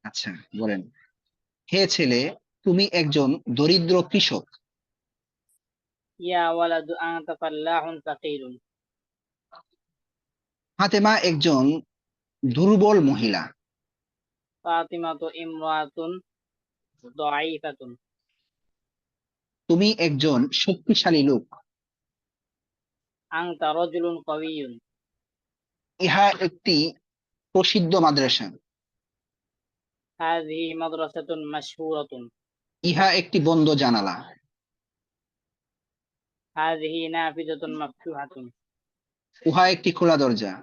আচ্ছা বলেন, হে ছেলে, তুমি একজন দরিদ্র কৃষক। ইয়া ওয়ালাদু আনতা ফাল্লাহুন ফাকিরুন। ফাতেমা একজন দুর্বল মহিলা। ফাতিমাতু ইমরাতুন দাঈফাতুন। তুমি একজন শক্তিশালী লোক। আনতা রাজুলুন কাওয়িয়ুন। ইহা একটি প্রসিদ্ধ মাদ্রাসা। হাযিহি মাদ্রাসাতুন মাশহুরাতুন। ইহা একটি বন্ধ জানালা। হাযিহি নাফিজাতুন মাফতুহাতুন। উহা একটি খোলা দরজা।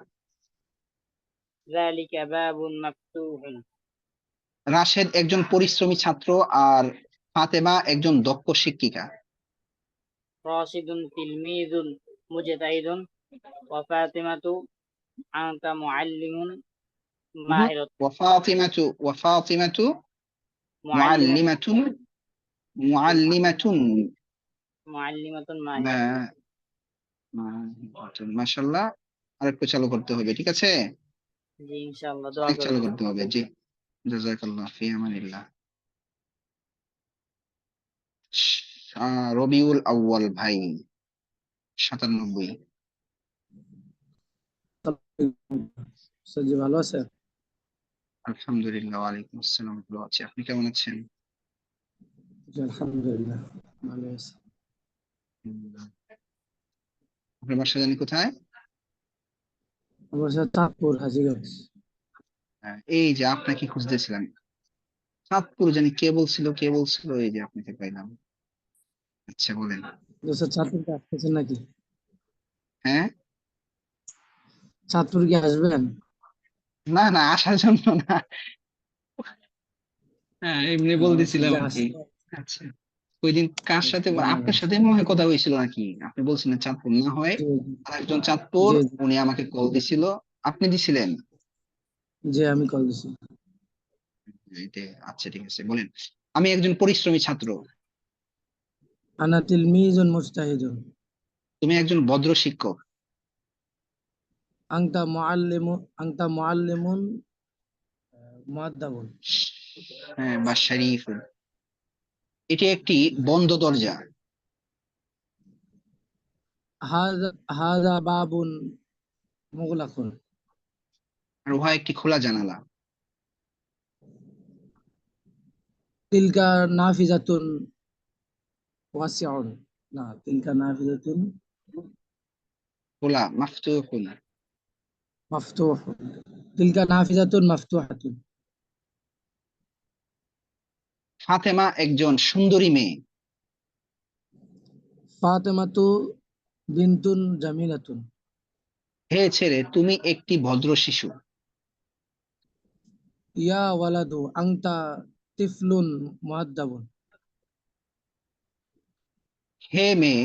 যালিকা বাবুন মাফতুহুন। রাশেদ একজন পরিশ্রমী ছাত্র আর ফাতেমা একজন দক্ষ শিক্ষিকা। রাশিদুন তিলমিজুন মুজতাহিদুন ওয়া ফাতিমাতু আনতা মুআল্লিমুন মাহিরাতুন। ওয়া ফাতিমাতু মুআল্লিমাতুন মুআল্লিমাতুন। মুআল্লিমাতুন মুআল্লিমাতুন মাহিরাতুন। মাশাআল্লাহ, আরেকটু চালু করতে হবে, ঠিক আছে? জি ইনশাআল্লাহ দোয়া অনেক চালু করবেন। করতে হবে, জি। জাযাকাল্লাহ ফি আমানিল্লাহ। রবিউল আউয়াল ভাই 97। জি ভালো আছেন? আলহামদুলিল্লাহ, ওয়ালাইকুম আসসালাম, ভালো আছি। আপনি কেমন আছেন? জি আলহামদুলিল্লাহ ভালো আছি। আপনার বাসা জানি কোথায়? আমার সাথে চাঁদপুর হাজীগঞ্জ। এই যে আপনাকে খুঁজতেছিলাম, চাঁদপুর জানি কে বলছিল, এই যে আপনাকে পাইলাম। আচ্ছা বলেন। দোস্ত চাঁদপুরকে আসতেছেন নাকি? হ্যাঁ, চাঁদপুর কি আসবেন? না না, আসার জন্য না, হ্যাঁ এমনি বলতেছিলাম যে আর কি। আসতে আচ্ছা, ওই দিন কার সাথে, আপনার সাথে মনে হয় কথা হয়েছিল নাকি? আপনি বলছিলেন চাঁদপুর না হয় জি আরেকজন চাঁদপুর, জি উনি আমাকে কল দিছিল। আপনি দিছিলেন? জি আমি কল দিছি। আচ্ছা ঠিক আছে, বলেন। আমি একজন পরিশ্রমী ছাত্র। আনা তিলমিজুন মুজতাহিদুন। তুমি একজন ভদ্র শিক্ষক। আংতা মুআল্লিমুন মুআদ্দাবুন। হ্যাঁ, বা শরীফুল। এটি একটি বন্ধ দরজা। হাযা বাবুন মুগলাকুন। আর উহা একটি খোলা জানালা। তিলকা নাফিজাতুন ওয়াসিউন। না, তিলকা নাফিজাতুন খোলা, মাফতুহুন। মাফতুহুন। তিলকা নাফিজাতুন মাফতুহাতুন। ফাতেমা একজন সুন্দরী মেয়ে। ফাতেমাতু বিনতুন জামিলাতুন। হে ছেলে, তুমি একটি ভদ্র শিশু। ইয়া ওয়ালাদু আংতা তিফলুন মুআদ্দাবুন। হে মেয়ে,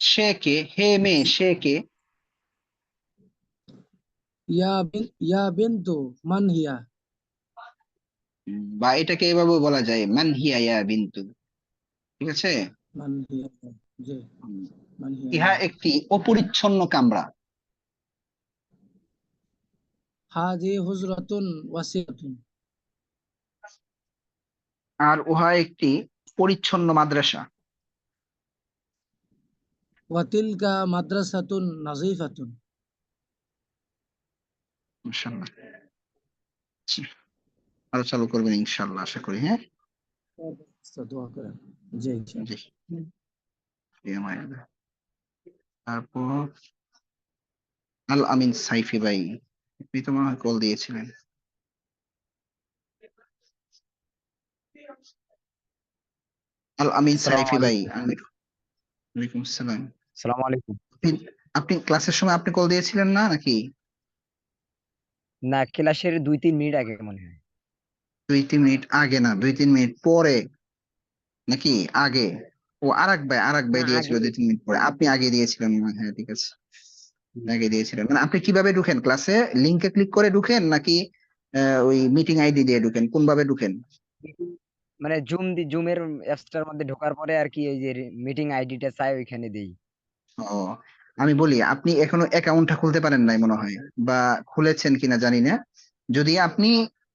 সে কে? হে মেয়ে, সে কে? ইয়া বিনতু মান হিয়া। বা এটাকে এভাবে বলা যায়, মান হিয়া ইয়া বিন্তু, ঠিক আছে? মান হিয়া। জি উম, মান হিয়া ইহা ইয়া। একটি অপরিচ্ছন্ন কামরা। হাযি হুজরাতুন ওয়াসিআতুন। আর উহা একটি পরিচ্ছন্ন মাদ্রাসা। ওয়া তিলকা মাদ্রাসাতুন নাযীফাতুন। মাশাআল্লাহ। আচ্ছা, আরো চালু করবেন ইনশাআল্লাহ, আশা করি। হ্যাঁ, দোয়া করেন। জি ইনশাআল্লাহ। জি। এই আমার। তারপর আল আমিন সাইফি ভাই, আপনি তো মনে হয় কল দিয়েছিলেন। আল আমিন আসসালামু সাইফি ভাই, আলাইকুম। ওয়ালাইকুম আসসালাম। আসসালামু আলাইকুম। আপনি আপনি ক্লাসের সময় আপনি কল দিয়েছিলেন না নাকি? না, ক্লাসের 2-3 মিনিট আগে মনে হয়। 2-3 মিনিট আগে না, 2-3 মিনিট পরে নাকি আগে? ও আরেক ভাই না, দিয়েছিল আগে। 2-3 মিনিট পরে, আপনি আগে দিয়েছিলেন মনে হয়। হ্যাঁ ঠিক আছে, আগে দিয়েছিলেন। মানে আপনি কিভাবে ঢুকেন ক্লাসে? লিংকে ক্লিক করে ঢুকেন নাকি ওই মিটিং আইডি দিয়ে ঢুকেন? কোন ভাবে ঢুকেন? মানে জুমের অ্যাপসটার মধ্যে ঢোকার পরে আর কি, ওই যে মিটিং আইডিটা চাই ওইখানে দেই। ও, আমি বলি, আপনি এখনো অ্যাকাউন্টটা খুলতে পারেন নাই মনে হয়, বা খুলেছেন কিনা জানি না। যদি আপনি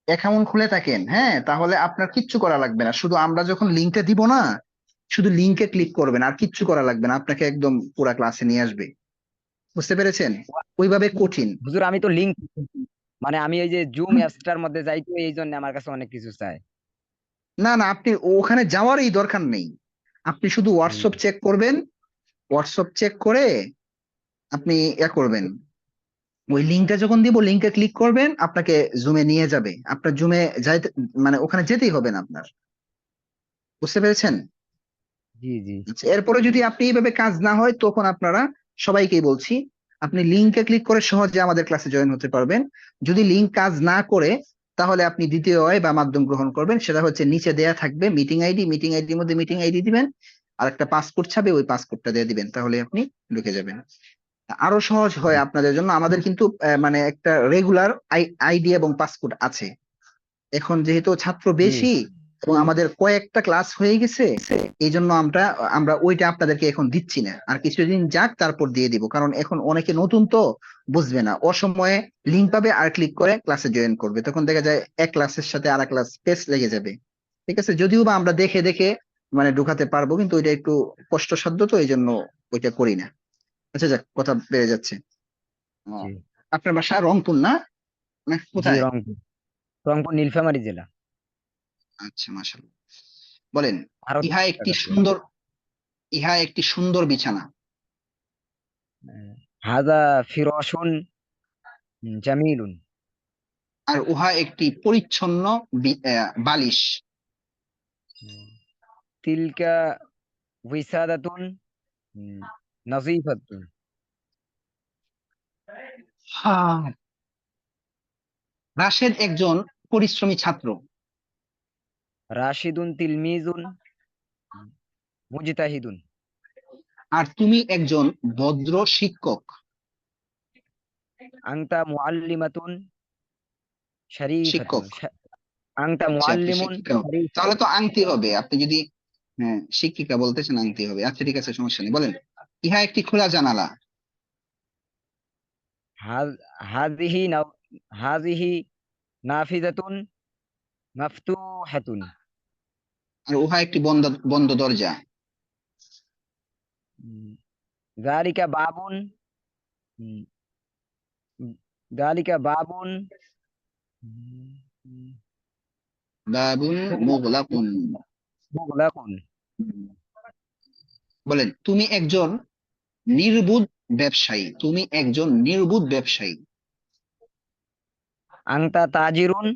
অ্যাকাউন্ট খুলে থাকেন, হ্যাঁ, তাহলে আপনার কিচ্ছু করা লাগবে না। শুধু আমরা যখন লিংকটা দিব না, শুধু লিংকে ক্লিক করবেন, আর কিচ্ছু করা লাগবে না, আপনাকে একদম পুরা ক্লাসে নিয়ে আসবে। বুঝতে পেরেছেন? ওইভাবে কঠিন। হুজুর, আমি তো লিংক, মানে আমি ওই যে জুম অ্যাপসটার মধ্যে যাই, তো এই জন্য আমার কাছে অনেক কিছু চাই। না না, আপনি ওখানে যাওয়ারই দরকার নেই। আপনি শুধু হুম। হোয়াটসঅ্যাপ চেক করবেন। হোয়াটসঅ্যাপ চেক করে আপনি করবেন, ওই লিঙ্কটা যখন দিব, লিঙ্কে ক্লিক করবেন, আপনাকে জুমে নিয়ে যাবে। আপনার জুমে যাইতে, মানে ওখানে যেতেই হবে না আপনার। বুঝতে পেরেছেন? জি জি। আচ্ছা, এরপরে যদি আপনি এইভাবে কাজ না হয়, তখন আপনারা, সবাইকেই বলছি, আপনি লিঙ্কে ক্লিক করে সহজে আমাদের ক্লাসে জয়েন হতে পারবেন। যদি লিঙ্ক কাজ না করে, তাহলে আপনি দ্বিতীয় ওয়ে বা মাধ্যম গ্রহণ করবেন, সেটা হচ্ছে নিচে দেয়া থাকবে মিটিং আইডি। মিটিং আইডির মধ্যে মিটিং আইডি দিবেন, আর একটা পাসপোর্ট ছাপে ওই পাসপোর্টটা দিয়ে দিবেন, তাহলে আপনি ঢুকে যাবেন। আরো সহজ হয় আপনাদের জন্য। আমাদের কিন্তু মানে একটা রেগুলার আইডি এবং পাসপোর্ট আছে। এখন যেহেতু ছাত্র জি বেশি, এবং আমাদের কয়েকটা ক্লাস হয়ে গেছে, এই জন্য আমরা আমরা ওইটা আপনাদেরকে এখন দিচ্ছি না, আর কিছুদিন যাক তারপর দিয়ে দিব, কারণ এখন অনেকে নতুন তো বুঝবে না, অসময়ে লিঙ্ক পাবে আর ক্লিক করে ক্লাসে জয়েন করবে, তখন দেখা যায় এক ক্লাসের সাথে আর এক ক্লাস পেস লেগে যাবে। ঠিক আছে, যদিও বা আমরা দেখে দেখে মানে ঢুকাতে পারবো, কিন্তু ওইটা একটু কষ্টসাধ্য, তো এই জন্য ওইটা করি না। আচ্ছা যাক, কথা বেড়ে যাচ্ছে। ও, জি আপনার বাসা রংপুর না, না জি কোথায়? রংপুর নীলফামারী জেলা, আচ্ছা, মাশাআল্লাহ। বলেন, ভারত ইহা একটি কাছাকাছি। সুন্দর ইহা একটি সুন্দর বিছানা, হাজা ফিরোশুন জামিলুন, আর উহা একটি পরিচ্ছন্ন বালিশ। তিলকা উইসাদাতুন নাজিফাতুন, হ্যাঁ, রাশেদ একজন পরিশ্রমী ছাত্র, রাশিদুন তিলমিজুন মুজতাহিদুন, আর তুমি একজন ভদ্র শিক্ষক। আংতা মুআল্লিমাতুন শরীফাতুন, শিক্ষক, আংতা আচ্ছা আপনি মুআল্লিমুন শিক্ষিকা, শরীফ। তাহলে তো আংটি হবে, আপনি যদি হ্যাঁ শিক্ষিকা বলতেছেন আংটি হবে। আচ্ছা ঠিক আছে, সমস্যা নেই, বলেন, ইহা একটি খোলা জানালা, হাযিহি হাযিহি নাফিযাতুন মাফতুহাতুন, আর উহা একটি বন্ধ বন্ধ দরজা। যালিকা বাবুন যালিকা বাবুন বাবুন মুগলাকুন। মুগলাকুন, বলেন, তুমি একজন নির্বুধ ব্যবসায়ী, তুমি একজন নির্বুধ ব্যবসায়ী। আংতা তাজিরুন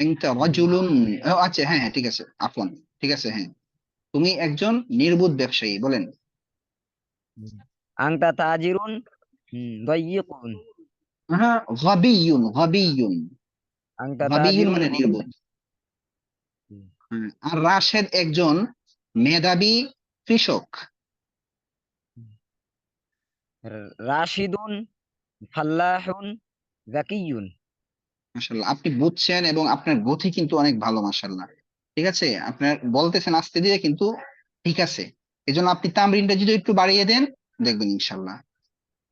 একটা রাজুলুন, ও আচ্ছা হ্যাঁ হ্যাঁ ঠিক আছে, আফওয়ান, ঠিক আছে হ্যাঁ, তুমি একজন নির্বুধ ব্যবসায়ী। বলেন, আংতা তাজিরুন দাইয়িকুন, হ্যাঁ গাবিয়ুন, গাবিয়ুন, আংতা গাবিয়ুন তাজিরুন মানে নির্বোধ। আর রাশেদ একজন মেধাবী কৃষক। রাশিদুন ফাল্লাহুন যাকিয়ুন। মাশাআল্লাহ, আপনি বুঝছেন এবং আপনার গতি কিন্তু অনেক ভালো, মাশাআল্লাহ। ঠিক আছে, আপনার বলতেছেন আস্তে দিয়ে, কিন্তু ঠিক আছে, এই জন্য আপনি তামরিনটা যদি একটু বাড়িয়ে দেন, দেখবেন ইনশাআল্লাহ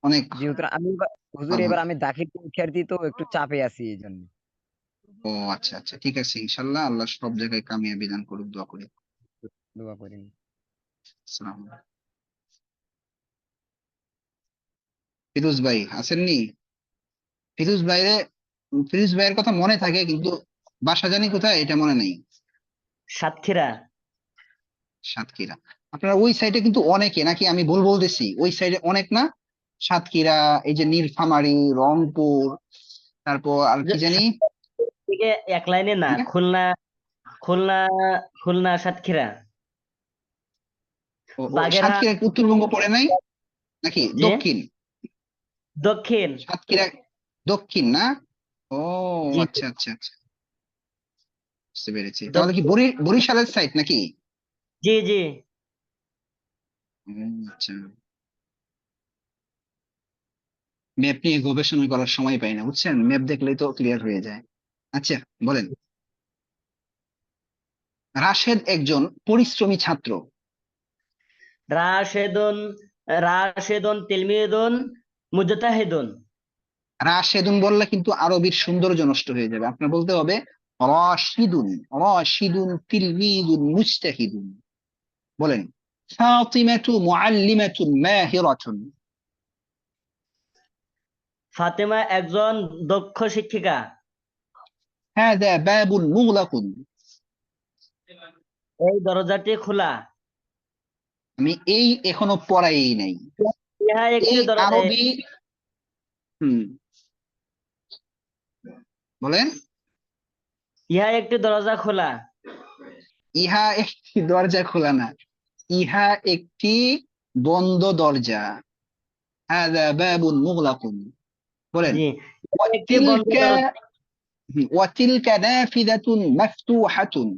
অনেক জি হুজুর, হুজুর ভালো এবার হবে। আমি দাখিল পরীক্ষার্থী, তো একটু চাপে আছি এই জন্য। ও আচ্ছা আচ্ছা, ঠিক আছে, ইনশাআল্লাহ আল্লাহ সব জায়গায় কামিয়াবি দান করুক, দোয়া করি। দোয়া করেন। আসসালামু আলাইকুম। ফিরোজ ভাই আসেননি? ফিরোজ ভাইয়ের কথা মনে থাকে, কিন্তু বাসা জানি কোথায় এটা মনে নেই। সাতক্ষীরা। সাতক্ষীরা। আপনারা ওই সাইডে কিন্তু অনেকে, নাকি আমি ভুল বলতেছি? ওই সাইডে অনেক না? সাতক্ষীরা, এই যে নীলফামারী, রংপুর, তারপর আর কি জানি, থেকে এক লাইনে না, হ্যাঁ? খুলনা, খুলনা, খুলনা সাতক্ষীরা, ও বাগেরহাট। সাতক্ষীরা কি উত্তরবঙ্গ পড়ে নাই নাকি যে দক্ষিণ? দক্ষিণ। সাতক্ষীরা দক্ষিণ না? ও জি আচ্ছা আচ্ছা আচ্ছা, বুঝতে পেরেছি। তাহলে কি দক্ষিণ। বরিশালের সাইড নাকি? জি জি। আচ্ছা, ম্যাপ নিয়ে গবেষণা করার সময় পাই না, বুঝছেন, ম্যাপ দেখলেই তো ক্লিয়ার হয়ে যায়। আচ্ছা বলেন, রাশেদ একজন পরিশ্রমী ছাত্র, রাশেদুন, রাশেদুন তিলমিদুন মুজতাহিদুন। রাশেদুন বললে কিন্তু আরবির সৌন্দর্য নষ্ট হয়ে যাবে, আপনার বলতে হবে রাশিদুন, রাশিদুন তিলমিদুন মুজতাহিদুন। বলেন, ফাতিমাতু মুআল্লিমাতুন মাহিরাতুন, ফাতেমা একজন দক্ষ শিক্ষিকা। হাযা বাবুন মুগলাকুন, এই দরজাটি খোলা। আমি এই এখনো পড়াই নাই, ইহা একটি এই আরবি, হুম বলেন, ইহা একটি দরজা খোলা। ইহা একটি দরজা খোলা না, ইহা একটি বন্ধ দরজা। হাযা বাবুন মুগলাকুন। বলেন, জি, ইহা একটি বন্ধ ওয়াতিলকা দরজা। ওয়াতিলকা নাফিযাতুন মাফতুহাতুন,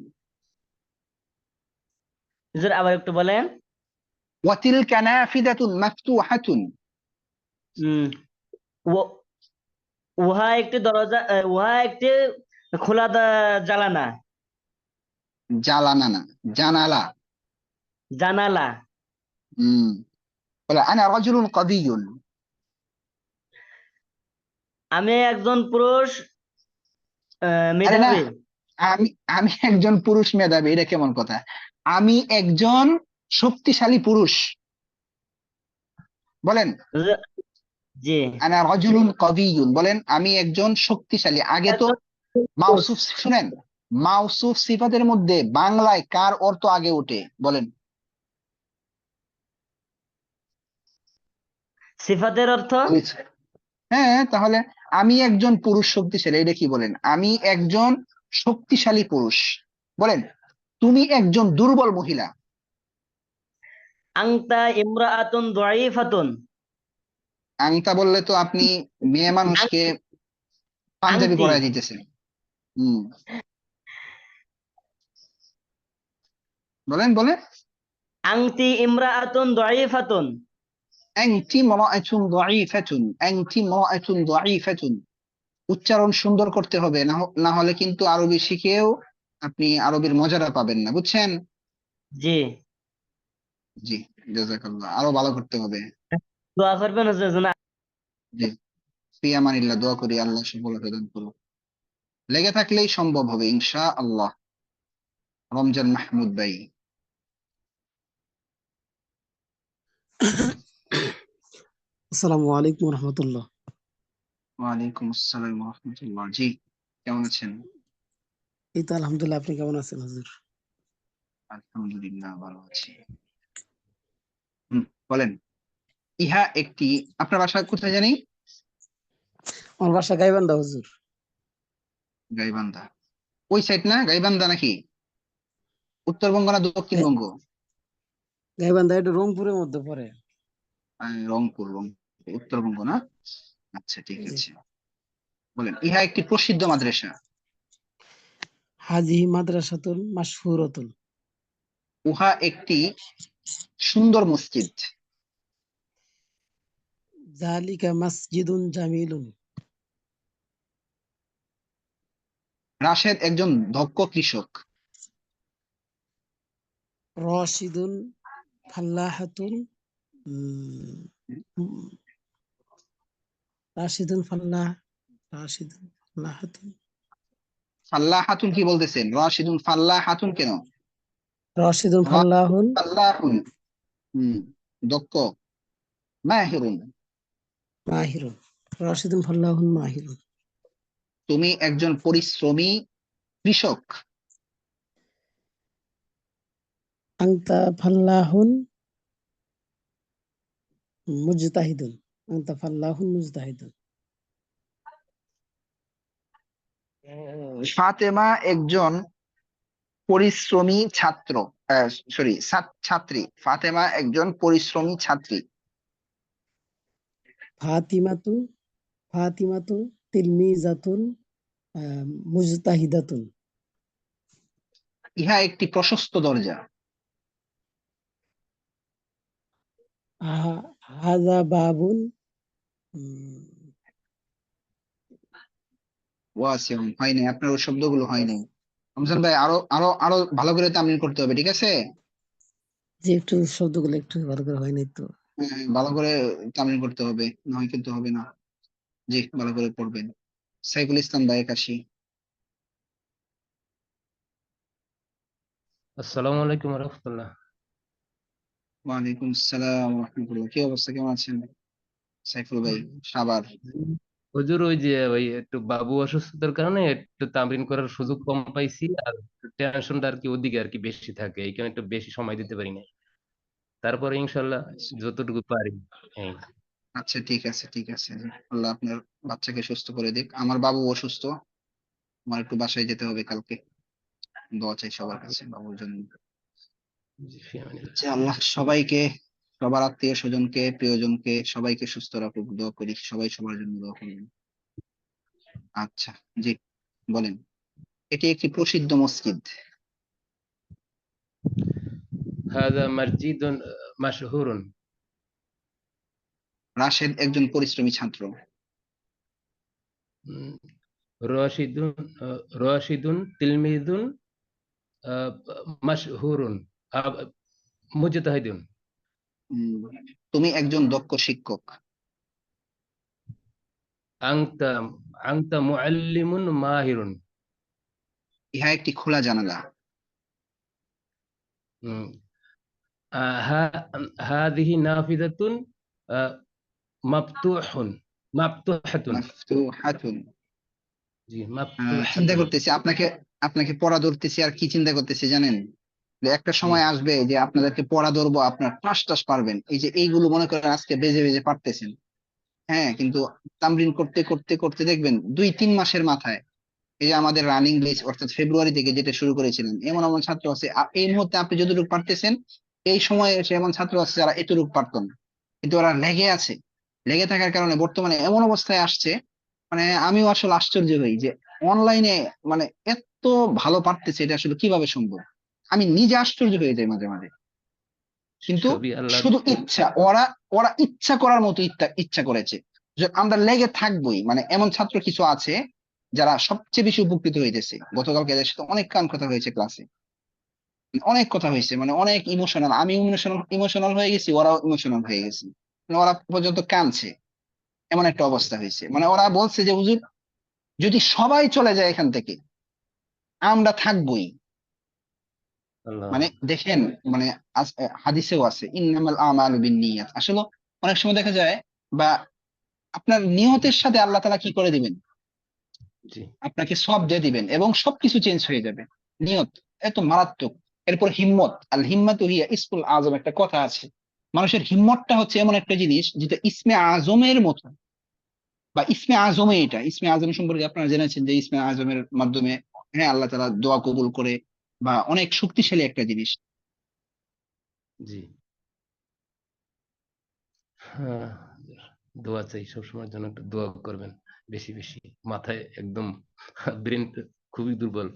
হুজুর আবার একটু বলেন। ওয়াতিলকা নাফিযাতুন মাফতুহাতুন, উম ও- উহা একটি দরজা, উহা একটি খোলা জানালা। জালানা না, জানালা। জানালা। বলে আনা রাজুলুন কাবিয়ুন। আমি একজন পুরুষ আরে না, মেধাবী। আমি আমি একজন পুরুষ মেধাবী, এটা কেমন কথা? আমি একজন শক্তিশালী পুরুষ। বলেন র- জি। আনা রাজুলুন কাবিয়ুন, বলেন আমি একজন শক্তিশালী। আগে তো একজন পুরুষ। মাউসুফ, শুনেন, মাউসুফ সিফাতের মধ্যে বাংলায় কার অর্থ আগে ওঠে বলেন? সিফাতের অর্থ বলেছি। হ্যাঁ, তাহলে আমি একজন পুরুষ শক্তিশালী, এটা কি বলেন? আমি একজন শক্তিশালী পুরুষ। বলেন তুমি একজন দুর্বল মহিলা। আংতা ইমরাআতুন দাঈফাতুন। আংতা বললে তো আপনি মেয়ে মানুষকে পাঞ্জাবি আংটি। পরায় দিতেছেন। হম, বলেন বলেন। আংতি ইমরাআতুন দাঈফাতুন। আনতি মারাআতুন দাঈফাতুন, আনতি মারাআতুন দাঈফাতুন। উচ্চারণ সুন্দর করতে হবে, না হলে কিন্তু আরবি শিখেও আপনি আরবির মজাটা পাবেন না, বুঝছেন? জি। জি, জাযাকাল্লাহ, আরো ভালো করতে হবে। দোয়া করবেন হুজুর যেন। জি, ফি আমানিল্লাহ, দোয়া করি আল্লাহ সফলতা দান করুন। লেগে থাকলেই সম্ভব হবে ইনশাআল্লাহ। রমজান মাহমুদ ভাই। আসসালামু আলাইকুম রহমতুল্লাহ। ওয়ালাইকুম আসসালাম ওয়া রাহমাতুল্লাহ। জি, কেমন আছেন? এই তো আলহামদুলিল্লাহ, আপনি কেমন আছেন হুজুর? আলহামদুলিল্লাহ, ভালো আছি। বলেন। ইহা একটি, আপনার বাসা কোথায় জানি? আমার বাসা গাইবান্ধা হুজুর। গাইবান্ধা। ওই সাইড না, গাইবান্ধা নাকি উত্তরবঙ্গ না দক্ষিণবঙ্গ? গাইবান্ধা এটা রংপুরের মধ্যে পড়ে। রংপুর, উত্তরবঙ্গ না? আচ্ছা, ঠিক জি। আছে। বলেন ইহা একটি প্রসিদ্ধ মাদ্রাসা। হাজিহি মাদ্রাসাতুন মাশহুরাতুন। উহা একটি সুন্দর মসজিদ। যালিকা মাসজিদুন জামিলুন। রাশেদ একজন দক্ষ কৃষক। রাশিদুন ফাল্লাহাতুন। উম, রাশিদুন ফাল্লাহ রাশিদুন ফাল্লাহাতুন। ফাল্লাহ হাতুন কি বলতেছেন? রাশিদুন ফাল্লাহ হাতুন কেন? রাশিদুন রাশিদুন ফাল্লাহুন ফাল্লাহুন, দক্ষ। মাহিরুন, মাহিরুন। রাশিদুন ফাল্লাহুন মাহিরুন। তুমি একজন পরিশ্রমী কৃষক। আংতা ফাল্লাহুন মুজতাহিদুন। আংতা ফাল্লাহুন মুজতাহিদুন। ফাতেমা একজন পরিশ্রমী ছাত্র, সরি, ছাত্রী। ফাতেমা একজন পরিশ্রমী ছাত্রী। ফাতিমাতু ফাতিমাতু তিলমিজাতুন মুজতাহিদাতুন। ইহা একটি প্রশস্ত দরজা। হাযা বাবুন ওয়াসিউম, হয় নাই, আপনার ওই শব্দগুলো হয় নাই। রমজান ভাই, আরো আরো আরো ভালো করে তামলিন করতে হবে, ঠিক আছে? যে একটু শব্দগুলো একটু ভালো করে হয় নাই তো। ভালো করে তামলিন করতে হবে, না হয় কিন্তু হবে না। জি, ভালো করে পড়বেন। সাইফুল ইসলাম ভাই কাশি। আসসালামু আলাইকুম রহমতুল্লাহ। ওয়ালাইকুম আসসালাম ওয়া রাহমাতুল্লাহ। কি অবস্থা, কেমন আছেন সাইফুল ভাই? সাভার। হুজুর ওই যে ওই একটু বাবু অসুস্থতার কারণে একটু তামরিন করার সুযোগ কম পাইছি, আর টেনশনটা আর কি ওদিকে আর কি বেশি থাকে, এই কারণে একটু বেশি সময় দিতে পারি না। তারপরে ইনশাল্লাহ যতটুকু পারি। এই আচ্ছা, ঠিক আছে, ঠিক আছে। আল্লাহ আপনার বাচ্চাকে সুস্থ করে দিক। আমার বাবু অসুস্থ, আমার একটু বাসায় যেতে হবে কালকে। দোয়া চাই সবার কাছে বাবুর জন্য। ফি আমানিল্লাহ। যে আল্লাহ সবাইকে, সবার আত্মীয় স্বজনকে, প্রিয়জনকে সবাইকে সুস্থ রাখুক, দোয়া করি সবাই সবার জন্য দোয়া করবেন। আচ্ছা, জি, বলেন। এটি একটি প্রসিদ্ধ মসজিদ। হাযা মসজিদুন মাশহুরুন। রাশেদ একজন পরিশ্রমী ছাত্র। উম, রাশিদুন রাশিদুন তিলমিদুন মাশহুরুন মুজতাহিদুন। তুমি একজন দক্ষ শিক্ষক। আংতা আংতা মুআল্লিমুন মাহিরুন। ইহা একটি খোলা জানালা। হুম, হাদিহি নাফিদাতুন মাফতুহুন মাফতুহাতুন। মাফতুহাতুন। জি, চিন্তা মাফতুহাতুন। করতেছি আপনাকে আপনাকে পড়া ধরতেছি আর কি চিন্তা করতেছি জানেন, যে একটা জি, সময় আসবে যে আপনাদেরকে পড়া ধরবো, আপনার টাস টাস পারবেন, এই যে এইগুলো মনে করেন আজকে বেজে বেজে পারতেছেন, হ্যাঁ, কিন্তু তামরিন করতে করতে করতে দেখবেন 2-3 মাসের মাথায় এই যে আমাদের রানিং লিস্ট অর্থাৎ ফেব্রুয়ারি থেকে যেটা শুরু করেছিলেন, এমন এমন ছাত্র আছে এই মুহূর্তে আপনি যতটুকু পারতেছেন এই সময়ে এসে এমন ছাত্র আছে যারা এতটুকু পারতো না, কিন্তু ওরা লেগে আছে। লেগে থাকার কারণে বর্তমানে এমন অবস্থায় আসছে, মানে আমিও আসলে আশ্চর্য হই যে অনলাইনে মানে এত ভালো পারতেছে, এটা আসলে কিভাবে সম্ভব। আমি নিজে আশ্চর্য হয়ে যাই মাঝে মাঝে। কিন্তু সবই আল্লাহ। শুধু ইচ্ছা, ওরা ওরা ইচ্ছা করার মতো ইচ্ছা করেছে যে আমরা লেগে থাকবোই। মানে এমন ছাত্র কিছু আছে যারা সবচেয়ে বেশি উপকৃত হইতেছে। গতকালকে এদের সাথে অনেক কান কথা হয়েছে ক্লাসে, অনেক কথা হয়েছে, মানে অনেক ইমোশনাল, আমি ইমোশনাল হয়ে গেছি, ওরাও ইমোশনাল হয়ে গেছে, মানে ওরা পর্যন্ত কাঁদছে, এমন একটা অবস্থা হয়েছে। মানে ওরা বলছে যে হুজুর যদি সবাই চলে যায় এখান থেকে আমরা থাকবোই। আল্লাহ। মানে দেখেন, মানে হাদিসেও আছে ইন্নামাল আমালু বিন্নিয়াত, আসলে অনেক সময় দেখা যায় বা আপনার নিয়তের সাথে আল্লাহ তাআলা কি করে দিবেন, জি, আপনাকে সব দিয়ে দিবেন এবং সবকিছু চেঞ্জ হয়ে যাবে। নিয়ত এত মারাত্মক। এরপর হিম্মত, আল হিম্মাতু হিয়া ইসমুল আজম, একটা কথা আছে, মানুষের হিম্মতটা হচ্ছে এমন একটা জিনিস যেটা ইসমে আজমের মতো, বা ইসমে আজমে, এটা ইসমে আজম সম্পর্কে আপনারা জেনেছেন যে ইসমে আজমের মাধ্যমে হ্যাঁ আল্লাহ তাআলা দোয়া কবুল করে, বা অনেক শক্তিশালী একটা জিনিস। জি। হ্যাঁ, দোয়া চাই সবসময়ের জন্য, একটু দোয়া করবেন বেশি বেশি। মাথায় একদম ব্রেন খুবই দুর্বল।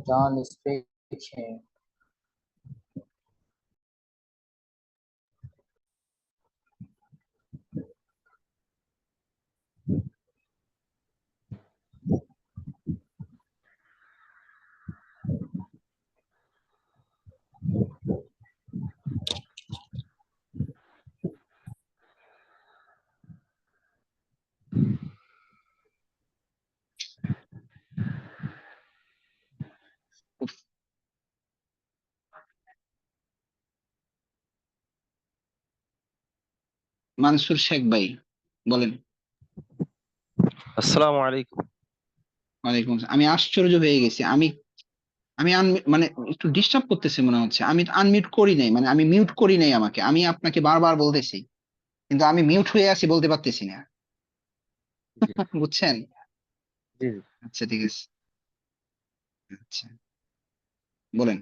John speaking. উফ, মানসুর শেখ ভাই বলেন। আসসালামু আলাইকুম। ওয়ালাইকুম আসসালাম। আমি আশ্চর্য হয়ে গেছি, আমি আমি মানে একটু ডিস্টার্ব করতেছে মনে হচ্ছে, আমি আনমিউট করি নাই, মানে আমি মিউট করি নাই আমাকে, আমি আপনাকে বারবার বলতেছি কিন্তু আমি মিউট হয়ে আছি, বলতে পারতেছি না। জি বুঝছেন? জি আচ্ছা ঠিক আছে। আচ্ছা বলেন,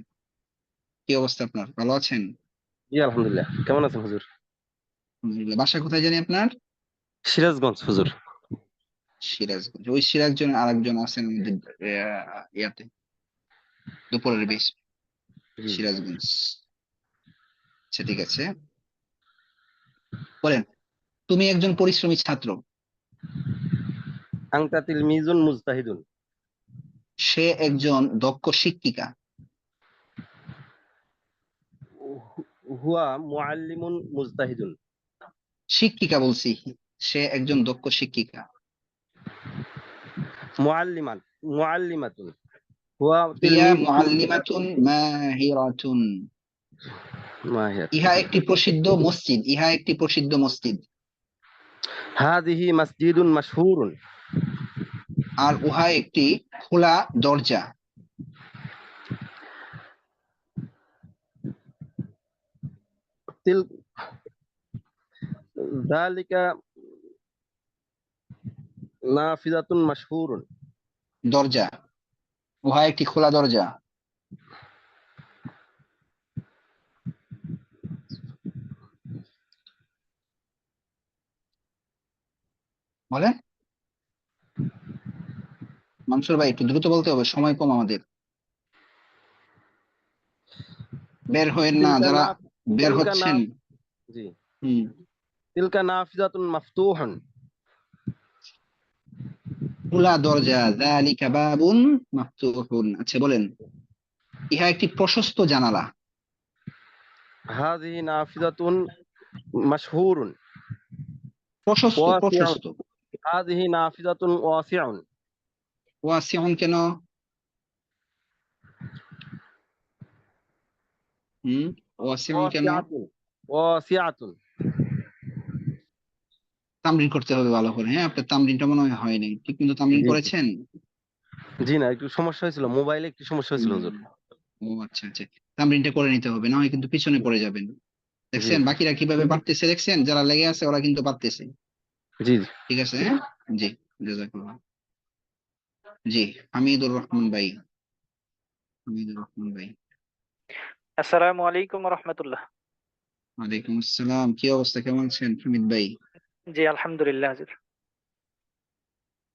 কি অবস্থা আপনার, ভালো আছেন? জি আলহামদুলিল্লাহ। কেমন আছেন হুজুর? আলহামদুলিল্লাহ। বাসা কোথায় জানি আপনার? সিরাজগঞ্জ হুজুর। সিরাজগঞ্জ। ওই সিরাজগঞ্জ আরেকজন আছেন আমাদের ইয়াতে, দুপুরের বেশ। জি সিরাজগঞ্জ। আচ্ছা ঠিক আছে, বলেন তুমি একজন পরিশ্রমী ছাত্র। আংতা তিলমিজুন মুজতাহিদুন। সে একজন দক্ষ শিক্ষিকা। হুয়া মুআল্লিমুন মুজতাহিদুন। শিক্ষিকা বলছি, সে একজন দক্ষ শিক্ষিকা। মুআল্লিমান মুআল্লিমাতুন। হুয়া হিয়া তিলমিজ মুআল্লিমাতুন মাহিরাতুন। মাহির। ইহা একটি প্রসিদ্ধ মসজিদ, ইহা একটি প্রসিদ্ধ মসজিদ। হাযিহি মাসজিদুন মাশহুরুন। আর উহা একটি খোলা দরজা। তিল যালিকা নাফিযাতুন মাশহুরুন। দরজা, উহা একটি খোলা দরজা। বলেন মানসুর ভাই, একটু দ্রুত বলতে হবে, সময় কম আমাদের। বের হয়েন না তিলকা যারা না বের তিলকা না হচ্ছেন। জি হুম, তিলকা নাফিযাতুন মাফতুহান। খোলা দরজা, যালিকা বাবুন মাফতুহুন। আচ্ছা বলেন ইহা একটি প্রশস্ত জানালা। হাযিহি নাফিযাতুন মাশহুরুন। প্রশস্ত ওয়াসিউন। প্রশস্ত। হাযিহি নাফিযাতুন ওয়াসিউন। ওয়াসিউন কেন? ওয়াসিউন কেন? ওয়াসিআতুন ওয়াসিআতুন। তামরিন করতে হবে ভালো করে। হ্যাঁ, আপনার তামরিনটা মনে হয় হয়নি, ঠিক মতো তামরিন জি জি করেছেন? জি না, একটু সমস্যা হয়েছিল, মোবাইলে একটু সমস্যা হয়েছিল হুজুর। ও আচ্ছা আচ্ছা, তামরিনটা করে নিতে হবে, না হয় কিন্তু পিছনে পড়ে যাবেন। জি দেখছেন বাকিরা কিভাবে পারতেছে, দেখছেন যারা লেগে আছে ওরা কিন্তু পারতেছে। জি ঠিক আছে, হ্যাঁ জি, জাযাকাল্লাহ। জি, হামিদুর রহমান ভাই, হামিদুর রহমান ভাই। আসসালামু আলাইকুম রহমতুল্লাহ। ওয়ালাইকুম আসসালাম, কি অবস্থা, কেমন আছেন হামিদ ভাই? জি আলহামদুলিল্লাহ হুজুর।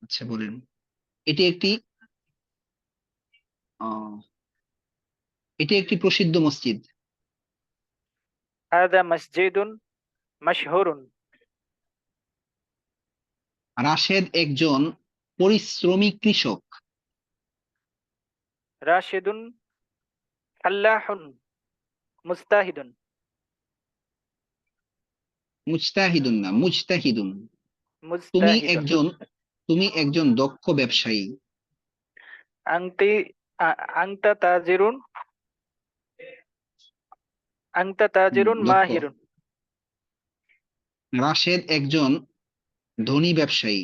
আচ্ছা বলেন, এটি একটি আহ, এটি একটি প্রসিদ্ধ মসজিদ। হাযা মসজিদুন মাশহুরুন। রাশেদ একজন পরিশ্রমী কৃষক। রাশিদুন ফাল্লাহুন মুজতাহিদুন। মুজতাহিদুন না, মুজতাহিদুন। তুমি মুজতাহিদুন। একজন তুমি একজন দক্ষ ব্যবসায়ী। আংতি আংতা তাজিরুন। আংতা তাজিরুন দক্ষ। মাহিরুন। রাশেদ একজন ধনী ব্যবসায়ী।